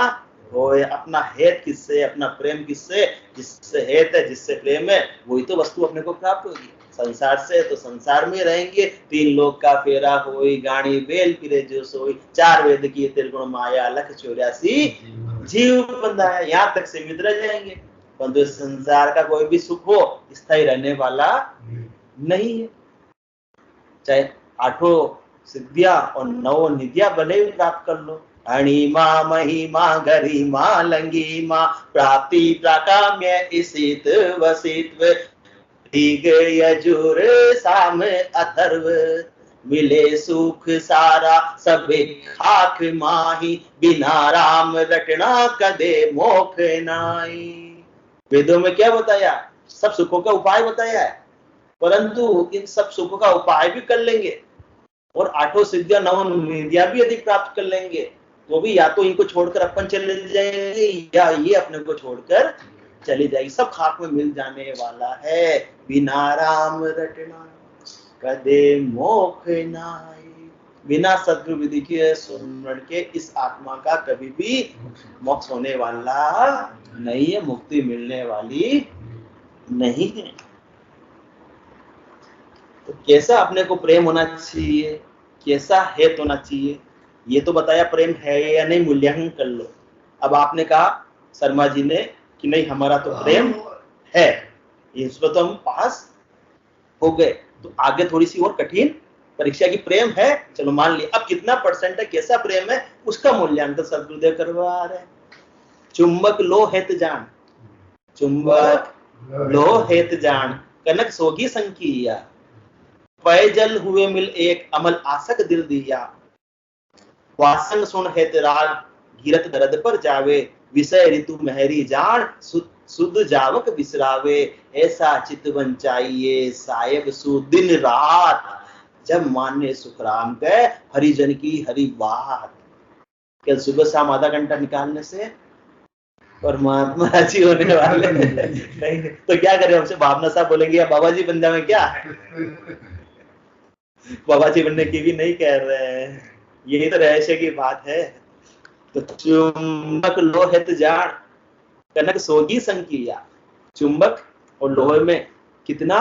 Speaker 1: होए। अपना हेत किससे, अपना प्रेम किससे? जिससे हेत है, जिससे प्रेम है, वही तो वस्तु अपने को प्राप्त होगी। संसार से तो संसार में रहेंगे, 3 लोक का फेरा होई, गाड़ी बेल फिरे जो सोई, 4 वेद की त्रिगुण माया, लख 84 जीव बंधा है, यहाँ तक सीमित रह जाएंगे। परंतु संसार का कोई भी सुख हो स्थायी रहने वाला नहीं है। चाहे 8 सिद्धियां और 9 निधियां भले ही प्राप्त कर लो, अणिमा महिमा गरिमा लंगिमा, प्राप्ति प्राकाम्य इसित वसित्व, ऋग यजुर साम अथर्व, मिले सुख सारा सबे खाक माही, बिना राम रटना कदे मोख नाई। वेदों में क्या बताया? सब सुखों का उपाय बताया है, परंतु इन सब सुखों का उपाय भी कर लेंगे और 8 सिद्धियां 9 निधियां भी यदि प्राप्त कर लेंगे तो भी या तो इनको छोड़कर अपन चले जाएंगे या ये अपने को छोड़कर चली जाएगी। सब खाक में मिल जाने वाला है। बिना राम रटना कदे मोख नाई। बिना सद्गुरु विधि के सुमरण के इस आत्मा का कभी भी मोक्ष होने वाला नहीं है, मुक्ति मिलने वाली नहीं है। तो कैसा अपने को प्रेम होना चाहिए, कैसा हेत होना चाहिए, ये तो बताया प्रेम है या नहीं, मूल्यांकन कर लो। अब आपने कहा शर्मा जी ने कि नहीं हमारा तो प्रेम है, इसमें तो हम पास हो गए, तो आगे थोड़ी सी और कठिन परीक्षा की प्रेम है, चलो मान लिया। अब कितना % है, कैसा प्रेम है, उसका मूल्यांकन सदगुरुदेव करवा रहे हैं। चुंबक लो हेत जान, चुंबक लो हेत जान, कनक सोगी संकिया, पैजल हुए मिल एक अमल आसक दिल दिया, वासन सुन हेत राग गिरत दर्द पर जावे, विषय ऋतु महरी जान सुध जावक बिसरावे, ऐसा चितवन चाहिए साहेब सुदिन रात, जब माने सुखराम के हरिजन की हरि बात। क्या सुबह शाम आधा घंटा निकालने से परमात्मा राजी होने वाले नहीं? तो क्या करें, हमसे भावना साहब बोलेंगे या बाबा जी बन जावे क्या? बाबा जी बनने की भी नहीं कह रहे हैं, यही तो रहस्य की बात है। तो चुंबक लोहित जान कनक सोगी संकिया, चुंबक और लोहे में कितना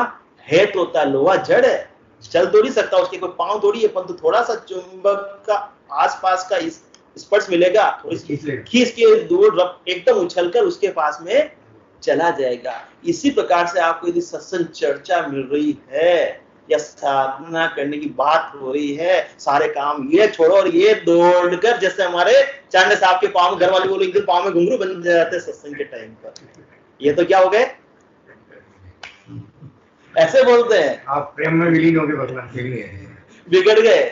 Speaker 1: हेत होता है, लोहा जड़ है, चल तो नहीं सकता, उसके कोई पांव थोड़ी है, परंतु थोड़ा सा चुंबक का आसपास का स्पर्श मिलेगा, खींच के दूर एकदम उछलकर उसके पास में चला जाएगा। इसी प्रकार से आपको यदि सत्संग चर्चा मिल रही है या साधना करने की बात हो रही है, सारे काम ये छोड़ो और ये दौड़कर, जैसे हमारे चांडे साहब के पांव, घर वाले बोले पांव में घुंघरू बन जाते सत्संग के टाइम पर, ये तो क्या हो गए, ऐसे बोलते हैं
Speaker 2: आप प्रेम में विलीन हो गए, भगवान के लिए
Speaker 1: बिगड़ गए,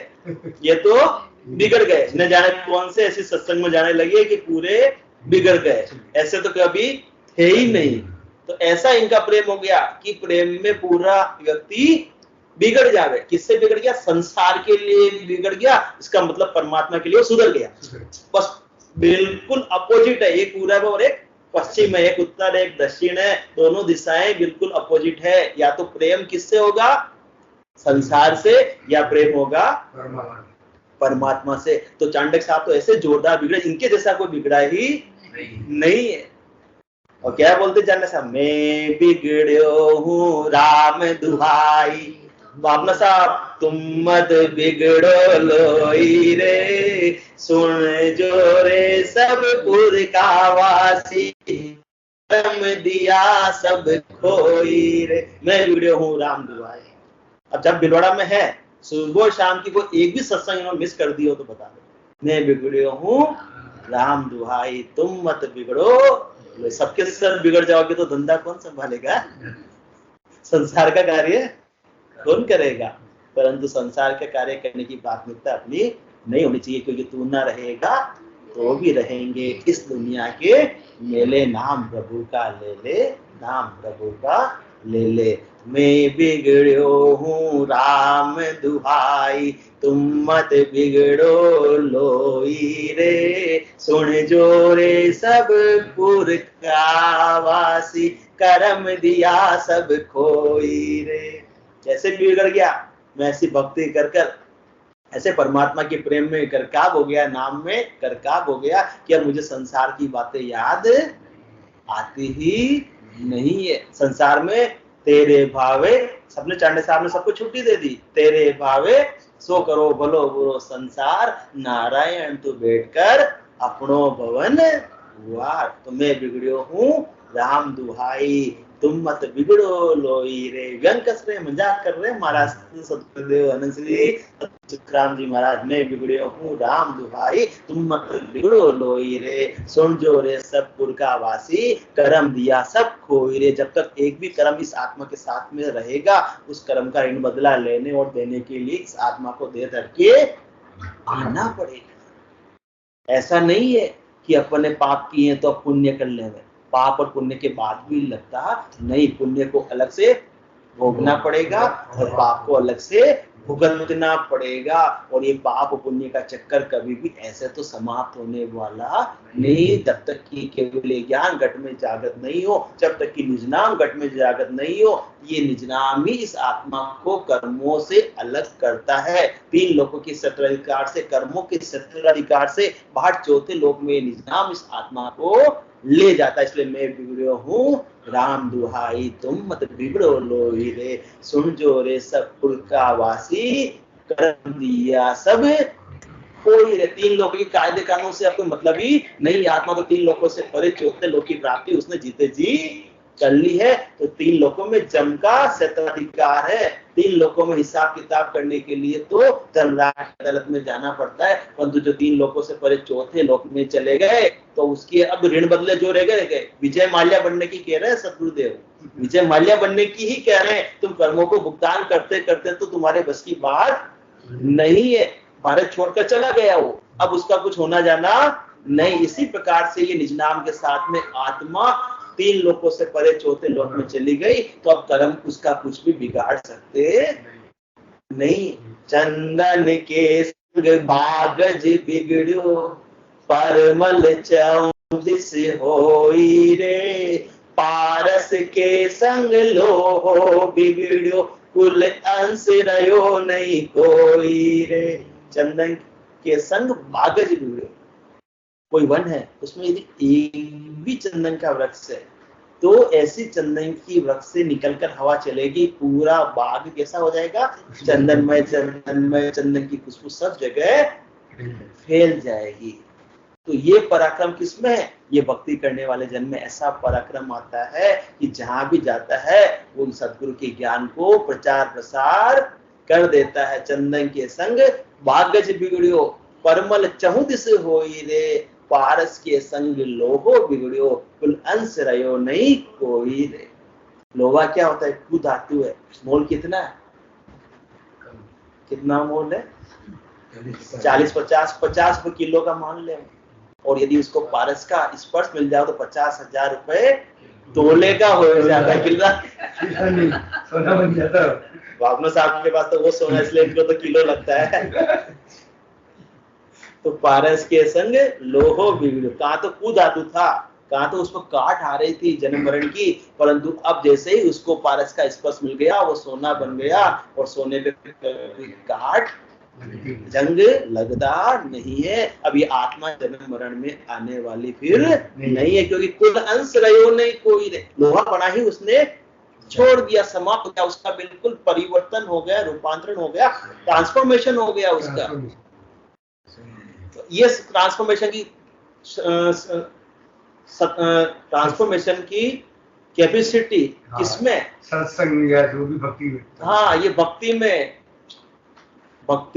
Speaker 1: ये तो बिगड़ गए, न जाने कौन से ऐसे सत्संग में जाने लगे कि पूरे बिगड़ गए, ऐसे तो कभी थे ही नहीं। तो ऐसा इनका प्रेम हो गया कि प्रेम में पूरा व्यक्ति बिगड़ जावे। किससे बिगड़ गया? संसार के लिए बिगड़ गया, इसका मतलब परमात्मा के लिए सुधर गया। बस बिल्कुल अपोजिट है, एक पूरब और एक पश्चिम है, एक उत्तर एक दक्षिण है, दोनों दिशाएं बिल्कुल अपोजिट है। या तो प्रेम किससे होगा? संसार से, या प्रेम होगा परमात्मा से। तो चांडक साहब तो ऐसे जोरदार बिगड़े, इनके जैसा कोई बिगड़ा ही नहीं है। और क्या बोलते चांडक साहब? मैं बिगड़ो हूँ राम दुहाई, बापना साहब तुम मत बिगड़ो लोई रे, सुन जो रे सब पुर का वासी, करम दिया सब खोई रे, मैं बिगड़ो हूँ राम दुहाई। अब जब भिलवाड़ा में है, सुबह शाम की कोई एक भी सत्संग इन्होंने मिस कर दी हो तो बता दो, मैं बिगड़ो हूँ राम दुहाई, तुम मत बिगड़ो। सबके सब बिगड़ जाओगे तो धंधा कौन संभालेगा? संसार का कार्य कौन करेगा? परंतु संसार के कार्य करने की प्राथमिकता अपनी नहीं होनी चाहिए, क्योंकि तू ना रहेगा तो भी रहेंगे इस दुनिया के मेले, नाम प्रभु का ले ले, नाम प्रभु का ले ले। मैं बिगड़ो हूँ राम दुहाई, तुम मत बिगड़ो लोई रे, सुन जो रे सब पुर का वासी, करम दिया सब खोई रे। जैसे बिगड़ गया, मैं ऐसी भक्ति कर कर ऐसे परमात्मा के प्रेम में करकाब हो गया, नाम में करकाब हो गया कि अब मुझे संसार की बातें याद आती ही नहीं है। संसार में तेरे भावे, सबने चांडे साहब ने सबको छुट्टी दे दी, तेरे भावे सो करो भलो बुरो संसार, नारायण तू बैठकर अपनो भवन द्वार। तो मैं बिगड़ो हूँ राम दुहाई, तुम मत बिगड़ो लोई रे। व्यंग कस रहे, मजाक कर रहे महाराज सतगुरुदेव आनंद श्री सुखराम जी महाराज, मैं बिगड़ो हूँ राम दुहाई, तुम मत बिगड़ो लोई रे, सुन जो रे सब पुर का वासी, कर्म दिया सब खोई रे। जब तक एक भी कर्म इस आत्मा के साथ में रहेगा, उस कर्म का ऋण बदला लेने और देने के लिए इस आत्मा को दे करके आना पड़ेगा। ऐसा नहीं है कि अपन ने पाप किए तो अब पुण्य कर लेंगे, पाप और पुण्य के बाद भी लगता नहीं, पुण्य को अलग से भोगना पड़ेगा और पाप को अलग से भुगतना पड़ेगा। और ये पाप पुण्य का चक्कर कभी भी ऐसे तो समाप्त होने वाला नहीं, जब तक कि केवल ज्ञान घट में जागृत नहीं हो, जब तक कि निजनाम घट में जागृत नहीं हो। ये निजनाम ही इस आत्मा को कर्मों से अलग करता है। 3 लोकों के सत्ताधिकार से, कर्मों के सत्ताधिकार से बाहर चौथे लोक में निजनाम इस आत्मा को ले जाता है। इसलिए मैं बिगड़ो हूँ राम दुहाई, तुम मत बिगड़ो लोई रे, सुन जो रे सब कुल का वासी, कर दिया सब कोई रे। 3 लोगों के कायदे कानून से आपको मतलब ही नहीं, आत्मा को 3 लोगों से परे चौथे लोक की प्राप्ति उसने जीते जी कर ली है तो 3 लोकों में जम का क्षेत्राधिकार है। 3 लोकों में हिसाब किताब करने के लिए तो धर्मराज की अदालत में जाना पड़ता है, परंतु जो 3 लोकों से परे चौथे लोक में चले गए तो उसकी अब ऋण बदले जो रह गए। विजय माल्या बनने की कह रहे हैं सदगुरुदेव, विजय माल्या बनने की ही कह रहे हैं। तुम कर्मों को भुगतान करते करते तो तुम्हारे बस की बात नहीं है, भारत छोड़कर चला गया वो, अब उसका कुछ होना जाना नहीं। इसी प्रकार से ये निज नाम के साथ में आत्मा 3 लोकों से परे चौथे लोक में चली गई तो अब कर्म उसका कुछ भी बिगाड़ सकते नहीं। चंदन के संग बागज बिगड़ो परमल चौदिस होई रे, पारस के संग लोहो बिगड़ो कुल अंश रयो नहीं कोई रे। चंदन के संग बागज बिगड़ो, कोई वन है उसमें यदि एक भी चंदन का वृक्ष है तो ऐसी चंदन की वृक्ष से निकलकर हवा चलेगी, पूरा बाग कैसा हो जाएगा, चंदनमय चंदनमय, चंदन की खुशबू सब जगह फैल जाएगी। तो ये पराक्रम किसमें है, ये भक्ति करने वाले जन में ऐसा पराक्रम आता है कि जहां भी जाता है वो सदगुरु के ज्ञान को प्रचार प्रसार कर देता है। चंदन के संग बागज बिगड़ियो परमल चहुदिस होई रे, पारस के संग लोहो बिगड़ियो कुल अंश रयो नहीं कोई रे। लोहा क्या होता है, कु धातु है, मोल कितना है, कितना मोल है, 40-50 रुपए किलो का मान ले, और यदि उसको पारस का स्पर्श मिल जाए तो 50,000 रुपए तोले का हो जाता है, किलो
Speaker 2: सोना बन जाता है।
Speaker 1: भावना साहब के पास तो वो सोना, इसलिए इनको तो किलो लगता है। तो पारस के संग लोहो बिगड़ो, कहाँ तो कु धातु था, कहाँ तो उसको काट आ रही थी जन्म मरण की, परंतु अब जैसे ही उसको पारस का स्पर्श मिल गया वो सोना बन गया, और सोने पे काट जंग लगता नहीं है। अब ये आत्मा जन्म मरण में आने वाली फिर नहीं है, क्योंकि कुल अंश रहो नहीं कोई रे। लोहा पड़ा ही उसने छोड़ दिया, समाप्त हो गया, उसका बिल्कुल परिवर्तन हो गया, रूपांतरण हो गया, ट्रांसफॉर्मेशन हो गया उसका। ये ट्रांसफॉर्मेशन की कैपेसिटी किसमें,
Speaker 2: सत्संग या जो भी भक्ति में,
Speaker 1: हाँ ये भक्ति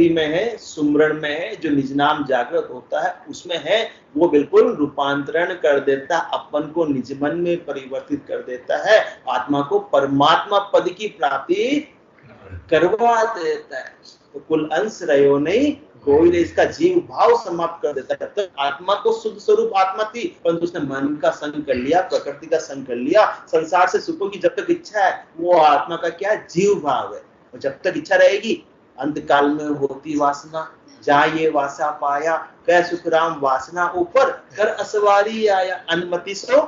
Speaker 1: में है, सुमरण में है, जो निज नाम जागृत होता है उसमें है। वो बिल्कुल रूपांतरण कर देता है, अपन को निज मन में परिवर्तित कर देता है, आत्मा को परमात्मा पद की प्राप्ति करवा देता है। तो कुल अंश रहो नहीं कोई ने, इसका जीव भाव समाप्त कर देता है। तो आत्मा को शुद्ध स्वरूप आत्मा थी, परंतु उसने मन का संग कर लिया, प्रकृति का संग कर लिया, संसार से सुखों की जब तक इच्छा है वो आत्मा का क्या है, जीव भाव है। और जब तक इच्छा रहेगी अंत काल में होती वासना, जहाँ ये वासा पाया कह सुख राम वासना ऊपर कर असवारी आया, अनुमति सो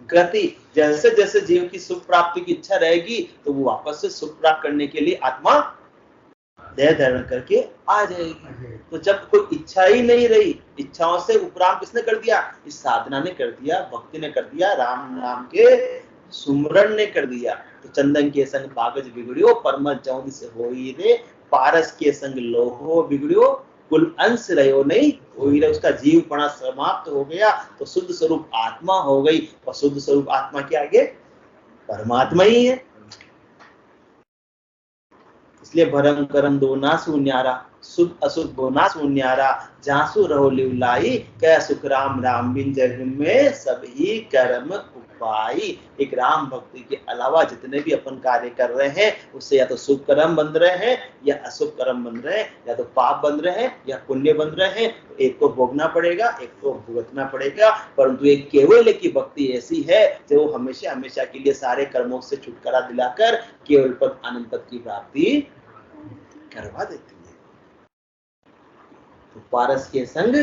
Speaker 1: गति। जैसे जैसे जीव की सुख प्राप्ति की इच्छा रहेगी तो वो वापस से सुख प्राप्त करने के लिए आत्मा देह धारण करके आ जाएगी। तो जब कोई इच्छा ही नहीं रही, इच्छाओं से उपराम किसने कर दिया, इस साधना ने कर दिया, भक्ति ने कर दिया, राम नाम के सुमरण ने कर दिया। तो चंदन के संग बागज बिगड़ियो परमल चौदिस होई रे, पारस के संग लोहो बिगड़ियो कुल अंश रहो नहीं कोई रे। उसका जीवपना समाप्त हो गया तो शुद्ध स्वरूप आत्मा हो गई, और शुद्ध स्वरूप आत्मा के आगे परमात्मा ही है। इसलिए भरम करम दो ना सुन्यारा, शुद्ध अशुद्ध दो ना सुन्यारा, जासु रहो लिवलाई कह सुख राम राम बिन जग में सभी कर्म उपाई। एक राम भक्ति के अलावा जितने भी अपन कार्य कर रहे हैं उससे या तो शुभ कर्म बन रहे हैं या अशुभ कर्म बन रहे हैं, या तो पाप बन रहे हैं या पुण्य बन रहे हैं। एक को भोगना पड़ेगा, एक को भुगतना पड़ेगा, परंतु एक केवल की भक्ति ऐसी है जो हमेशा हमेशा के लिए सारे कर्मों से छुटकारा दिलाकर केवल पद आनंद पद की प्राप्ति करवा देती है। तो पारस के संग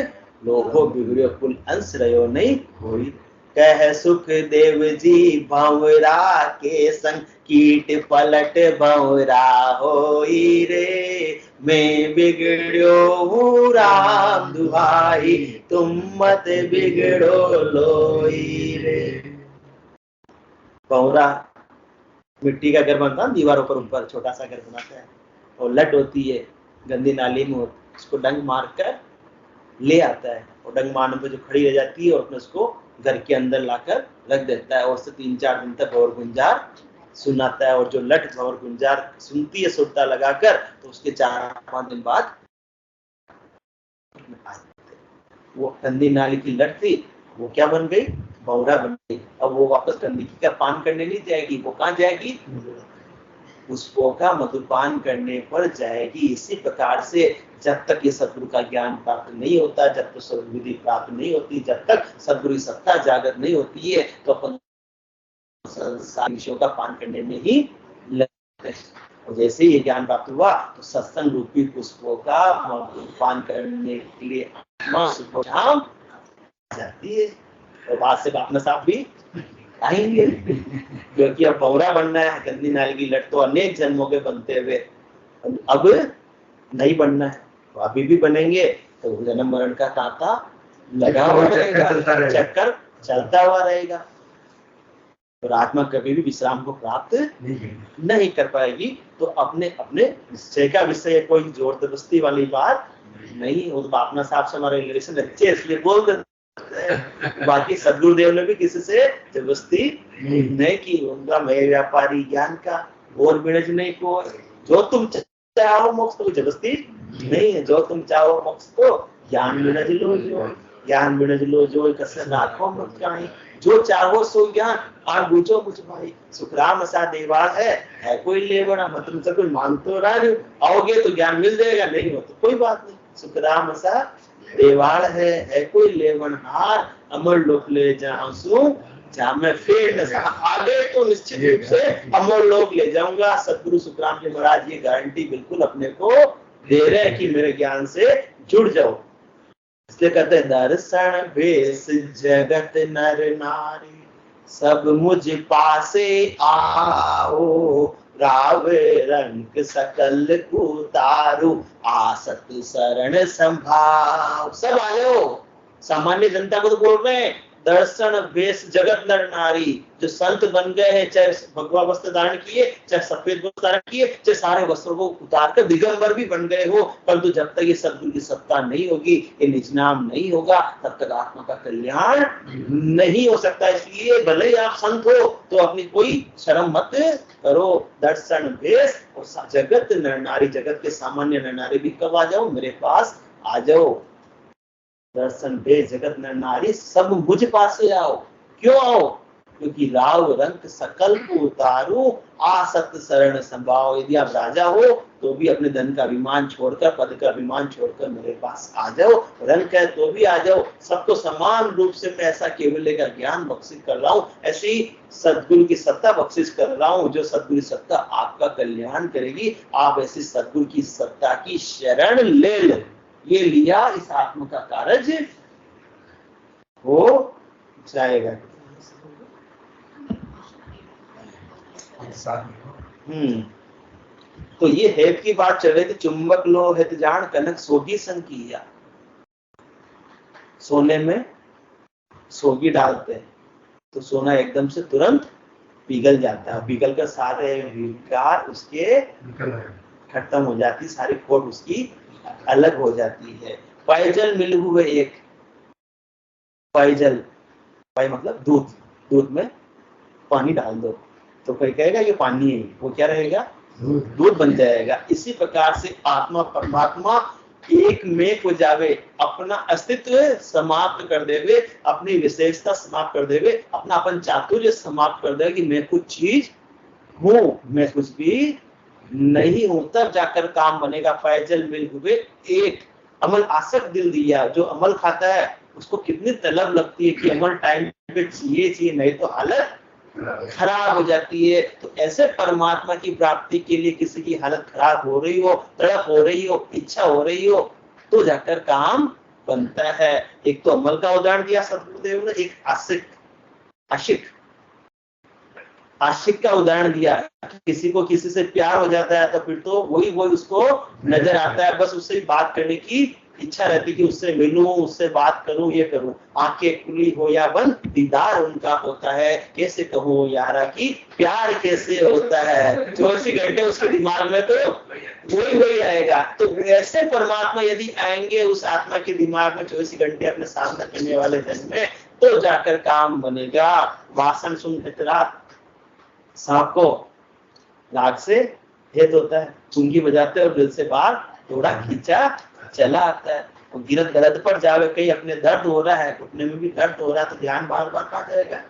Speaker 1: लोहो बिगड़ियो कुल अंश रहो नहीं कोई, कह सुख देव जी भंवरा के संग कीट पलट भंवरा होई रे, मैं बिगड़ो हूँ राम दुहाई तुम मत बिगड़ो लोई रे। भंवरा मिट्टी का घर बनता है, दीवारों पर ऊपर छोटा सा घर बनाता है, और लट होती है गंदी नाली में, उसको डंग मार कर ले आता है, और डंग मारने पर जो खड़ी रह जाती है और उसको घर के अंदर लाकर रख देता है और उससे 3-4 दिन तक भंवर गुंजार सुनाता है। और जो लठ भंवर गुंजार सुनती है सुरता लगाकर, तो उसके 4-5 दिन बाद वो कंदी नाली की लठ थी, वो क्या बन गई? भंवरा बन गई। अब वो वापस कंदी का पान करने नहीं जाएगी, वो कहाँ जाएगी? पुष्पों का मधुपान करने पर जाएगी। इसी प्रकार से जब तक ये सद्गुरु का ज्ञान प्राप्त नहीं होता, जब तक सद्गुरु प्राप्त नहीं होती, जब तक सद्गुरु की सत्ता जागृत नहीं होती है, तो अपन संसार विषयों का पान करने में ही लगते हैं। और जैसे ही ये ज्ञान प्राप्त हुआ, तो सत्संग रूपी पुष्पों का पान करने के लिए आत्मा जाती है। और बाद से अपना साथ भी आएंगे, क्योंकि अब भंवरा बनना है। गंदी नाली की लठ तो अनेक जन्मों के बनते हुए अब नहीं बनना है, तो अभी भी बनेंगे। तो जन्म मरण का तांता लगा हुआ रहेगा, चक्कर चलता हुआ रहेगा, और आत्मा कभी भी विश्राम को प्राप्त नहीं कर पाएगी। तो अपने अपने निश्चय का विषय, कोई जोर जबरदस्ती वाली बात नहीं। वो तो अपना साहब से हमारे रिलेशन अच्छे इसलिए बोल देते, बाकी सदगुरुदेव ने भी किसी से जबरदस्ती नहीं की। उनका मैं व्यापारी ज्ञान का और बिरज नहीं को, जो तुम चाहो मोक्ष तो जबरदस्ती नहीं है। जो तुम चाहो मोक्ष तो ज्ञान बिरज लो, जो ज्ञान बिरज लो, जो कसर राखो मत कहीं, जो चाहो सो ज्ञान और बूझो मुझ भाई। सुखराम सा देवाल है कोई लेवना, मत तुमसे कोई मांग तो रहा नहीं, आओगे तो ज्ञान मिल जाएगा, नहीं हो तो कोई बात नहीं। सुखराम सा देवाल है कोई लेवन हार, अमर लोक ले जाऊं जहाँ मैं फिर आगे तो निश्चित रूप से अमर लोक ले जाऊंगा। सतगुरु सुखराम जी महाराज ये गारंटी बिल्कुल अपने को दे रहे हैं कि मेरे ज्ञान से जुड़ जाओ। इसलिए कहते हैं दर्शन भेष जगत नर नारी, सब मुझ पासे आओ, रावे रंग सकल उतारू, आसत शरण संभाव। सब आयो, सामान्य जनता को तो बोल रहे हैं दर्शन भेष जगत नर नारी। जो संत बन गए हैं, चाहे भगवा वस्त्र धारण किए, चाहे सफेद वस्त्र धारण किए, चाहे सारे वस्त्रों को उतार कर दिगंबर भी बन गए हो, परंतु जब तक ये सद्गुरु की सत्ता नहीं होगी, ये निज नाम नहीं होगा, तब तक आत्मा का कल्याण नहीं हो सकता। इसलिए भले ही आप संत हो तो अपनी कोई शर्म मत करो। दर्शन भेष और जगत नर नारी, जगत के सामान्य नर नारी भी कब आ जाओ? मेरे पास आ जाओ। दर्शन भेष जगत नर नारी, सब मुझ पास से आओ। क्यों आओ? क्योंकि राव रंग सकल को उतारू, आसत शरण संभाव। यदि आप राजा हो तो भी अपने धन का अभिमान छोड़कर, पद का अभिमान छोड़कर मेरे पास आ जाओ। रंग है तो भी आ जाओ। सबको समान रूप से मैं ऐसा केवल का ज्ञान बख्शिश कर रहा हूँ, ऐसी सदगुरु की सत्ता बख्शिश कर रहा हूँ, जो सदगुरु की सत्ता आपका कल्याण करेगी। आप ऐसी सदगुरु की सत्ता की शरण ले लो। ये लिया, इस आत्मा का कार्य हो जाएगा। तो ये हेत की बात चल रही थी। चुंबक लो हित जान, कनक सोगी संग किया। सोने में सोगी डालते हैं तो सोना एकदम से तुरंत पिघल जाता है, पिघल कर सारे विकार उसके खत्म हो जाती, सारी खोट उसकी अलग हो जाती है। पायजल मिल हुए एक, पायजल, पाई मतलब दूध, दूध में पानी डाल दो तो कोई कहेगा ये पानी है, वो क्या रहेगा? दूध बन जाएगा। इसी प्रकार से आत्मा परमात्मा एक में हो जावे, अपना अस्तित्व समाप्त कर देवे, अपनी विशेषता समाप्त कर देवे, अपना अपन चातुर्य समाप्त कर देवे कि मैं कुछ चीज हूँ, मैं कुछ भी नहीं हूं, तब जाकर काम बनेगा। पैजल मिल हुए एक, अमल आसक्त दिल दिया। जो अमल खाता है उसको कितनी तलब लगती है कि अमल टाइम पे चाहिए, नहीं तो हालत खराब हो जाती है। तो ऐसे परमात्मा की प्राप्ति के लिए किसी की हालत खराब हो रही हो, तड़प हो रही हो, इच्छा हो रही हो, तो जाकर काम बनता है। एक तो अमल का उदाहरण दिया सतगुरुदेव ने, एक आशिक का उदाहरण दिया। किसी को किसी से प्यार हो जाता है तो फिर तो वही उसको नजर आता है, बस उससे बात करने की इच्छा रहती कि उससे मिलूं, उससे बात करूं, ये करूं। आंखें खुली हो या बंद, दीदार उनका होता है। कैसे कहूं यारा कि प्यार कैसे होता है, 24 घंटे उसके दिमाग में तो वही आएगा। तो ऐसे परमात्मा यदि आएंगे उस आत्मा के दिमाग में 24 घंटे अपने सामने करने वाले जन में, तो जाकर काम बनेगा। भाषण सुनते रात सांप को नाक से भेद होता है, कुंगी बजाते और दिल से बाहर थोड़ा खींचा चला आता है। और गिरत गलत पर जावे, कहीं अपने दर्द हो रहा है, घुटने में भी दर्द हो रहा है, तो ध्यान बार बार कहाँ जाएगा?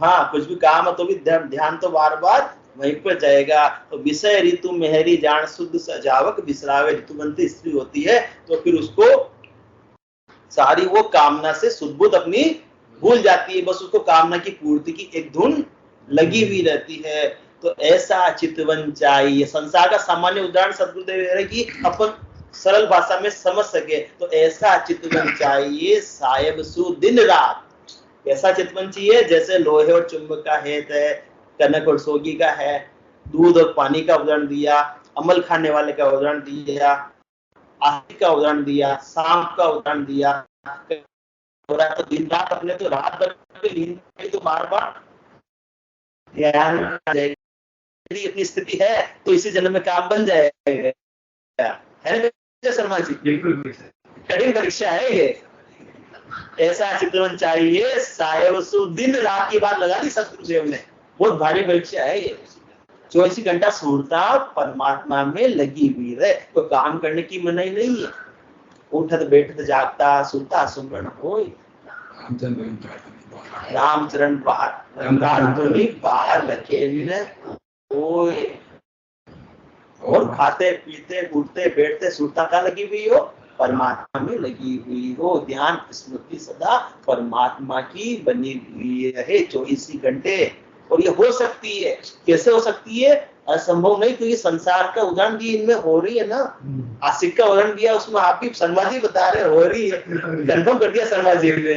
Speaker 1: हाँ, कुछ भी काम है तो भी ध्यान तो बार बार वहीं पर जाएगा। तो विषय ऋतु मेहरी जान शुद्ध सजावक विश्रावे, ऋतुवंती स्त्री होती है तो फिर उसको सारी वो कामना से शुद्ध बुद्ध अपनी भूल जाती है, बस उसको कामना की पूर्ति की एक धुन लगी हुई रहती है। तो ऐसा चितवन चाहिए। संसार का सामान्य उदाहरण सदगुरुदेव दे रहे कि अपन सरल भाषा में समझ सके, तो ऐसा चितवन चाहिए सायब सु दिन रात। ऐसा चितवन चाहिए जैसे लोहे और चुंबक का हेत है, कनक और सोगी का है, दूध और पानी का उदाहरण दिया, अमल खाने वाले का उदाहरण दिया, आस्तिक का उदाहरण दिया, सांप का उदाहरण दिया। तो दिन रात अपने तो रात भर नींद तो बार बार ध्यान अपनी स्थिति है तो इसी जन्म में काम बन जाएगा, है ना शर्मा जी?
Speaker 2: बिल्कुल
Speaker 1: कठिन परीक्षा है ये। ऐसा चितवन चाहिए सायब सु दिन रात की बात लगा दी सतगुरुदेव ने, बहुत भारी परीक्षा है ये। 24 घंटा सूरता परमात्मा में लगी हुई रहे, तो काम करने की मनाही नहीं है। उठत बैठत जागता सुनता सुमरण होय, रामचरण बाहर रखे होय। और खाते पीते उठते बैठते सुरता का लगी हुई हो, परमात्मा में लगी हुई हो। ध्यान स्मृति सदा परमात्मा की बनी हुई रहे 24 घंटे। और ये हो सकती है, कैसे हो सकती है? असंभव नहीं, क्योंकि संसार का उदाहरण भी इनमें हो रही है ना। आशिक का उदाहरण दिया, उसमें आप भी शर्मा जी बता रहे हो रही है, कन्फर्म कर दिया शर्मा जी ने।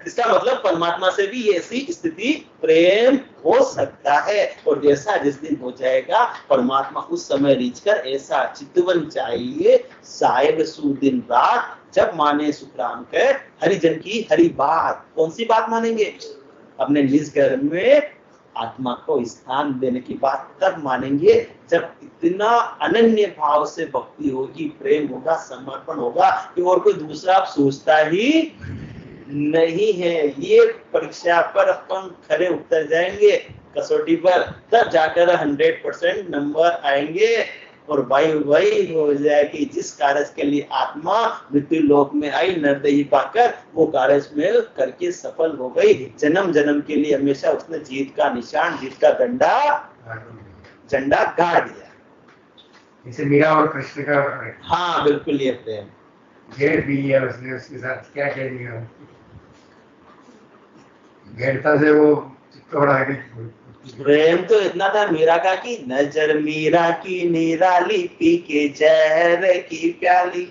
Speaker 1: इसका मतलब परमात्मा से भी ऐसी स्थिति प्रेम हो सकता है। और जैसा जिस दिन हो जाएगा परमात्मा उस समय रीच कर ऐसा चितवन चाहिए साहेब सु दिन रात। जब माने सुखराम के हरिजन की हरि बात। कौन सी बात मानेंगे? अपने निज घर में आत्मा को स्थान देने की बात तब मानेंगे जब इतना अनन्य भाव से भक्ति होगी, प्रेम होगा, समर्पण होगा कि और कोई दूसरा आप सोचता ही नहीं है। ये परीक्षा पर अपन खरे उतर जाएंगे कसौटी पर, तब जाकर 100% नंबर आएंगे। और वही हो जाए कि जिस कार्य के लिए आत्मा मृत्यु लोक में आई निर्दयी पाकर, वो कार्य में करके सफल हो गई। जन्म जन्म के लिए हमेशा उसने जीत का निशान, जीत का झंडा गाड़ दिया।
Speaker 2: इसे मीरा और कृष्ण का,
Speaker 1: हाँ बिल्कुल ये प्रेम
Speaker 2: घेर भी लिया उसने, उसके साथ क्या कह दिया, घेरता से वो थोड़ा
Speaker 1: प्रेम तो इतना था मीरा का कि नजर मीरा की निराली पी के जहर की प्याली,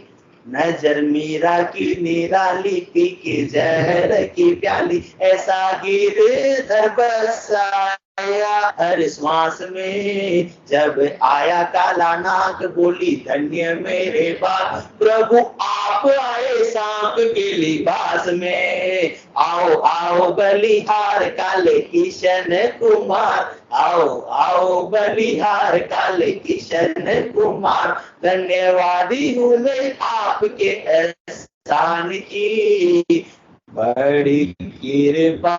Speaker 1: नजर मीरा की निराली पी के जहर की प्याली, ऐसा गिरधर बसाया हर श्वास में, जब आया काला नाग बोली धन्य मेरे बाप, प्रभु आप आए सांप के लिबास में, आओ आओ बलिहार काले किशन कुमार, आओ आओ बलिहार काले किशन कुमार, धन्यवादी हूँ मैं आपके एहसान की, बड़ी कृपा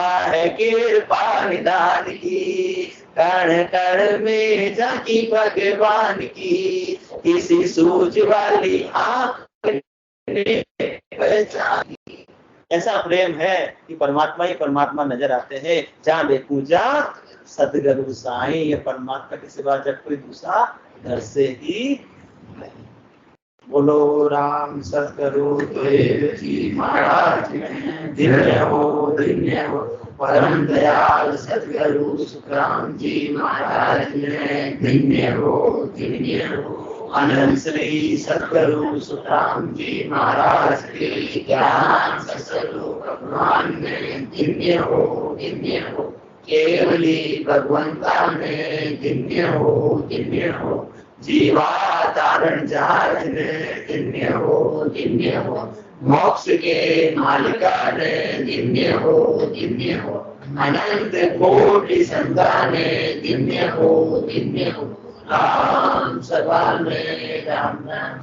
Speaker 1: है कृपा निदान की, कण कण में झांकी भगवान की, किसी सूझ वाली आँख ने पहचानी। ऐसा प्रेम है कि परमात्मा ही परमात्मा नजर आते हैं। जहाँ देखूं जा सदगुरु साईं, ये परमात्मा के सिवा जब कोई दूसरा घर से ही नहीं। बोलो राम सदगुरु देव जी महाराज, धन्य हो परम दयाल सदगुरु सुखराम जी महाराज, धन्य हो अनंत श्री सदगुरु सुखराम जी महाराज के ज्ञान स्वरूप भगवान में, धन्य हो केवली भगवंता में, धन्य हो जीवातारण जहाज में, धन्य हो मोक्ष के मालिका ने, धन्य हो अनंत कोटि संतान, धन्य हो राम सभा में राम राम।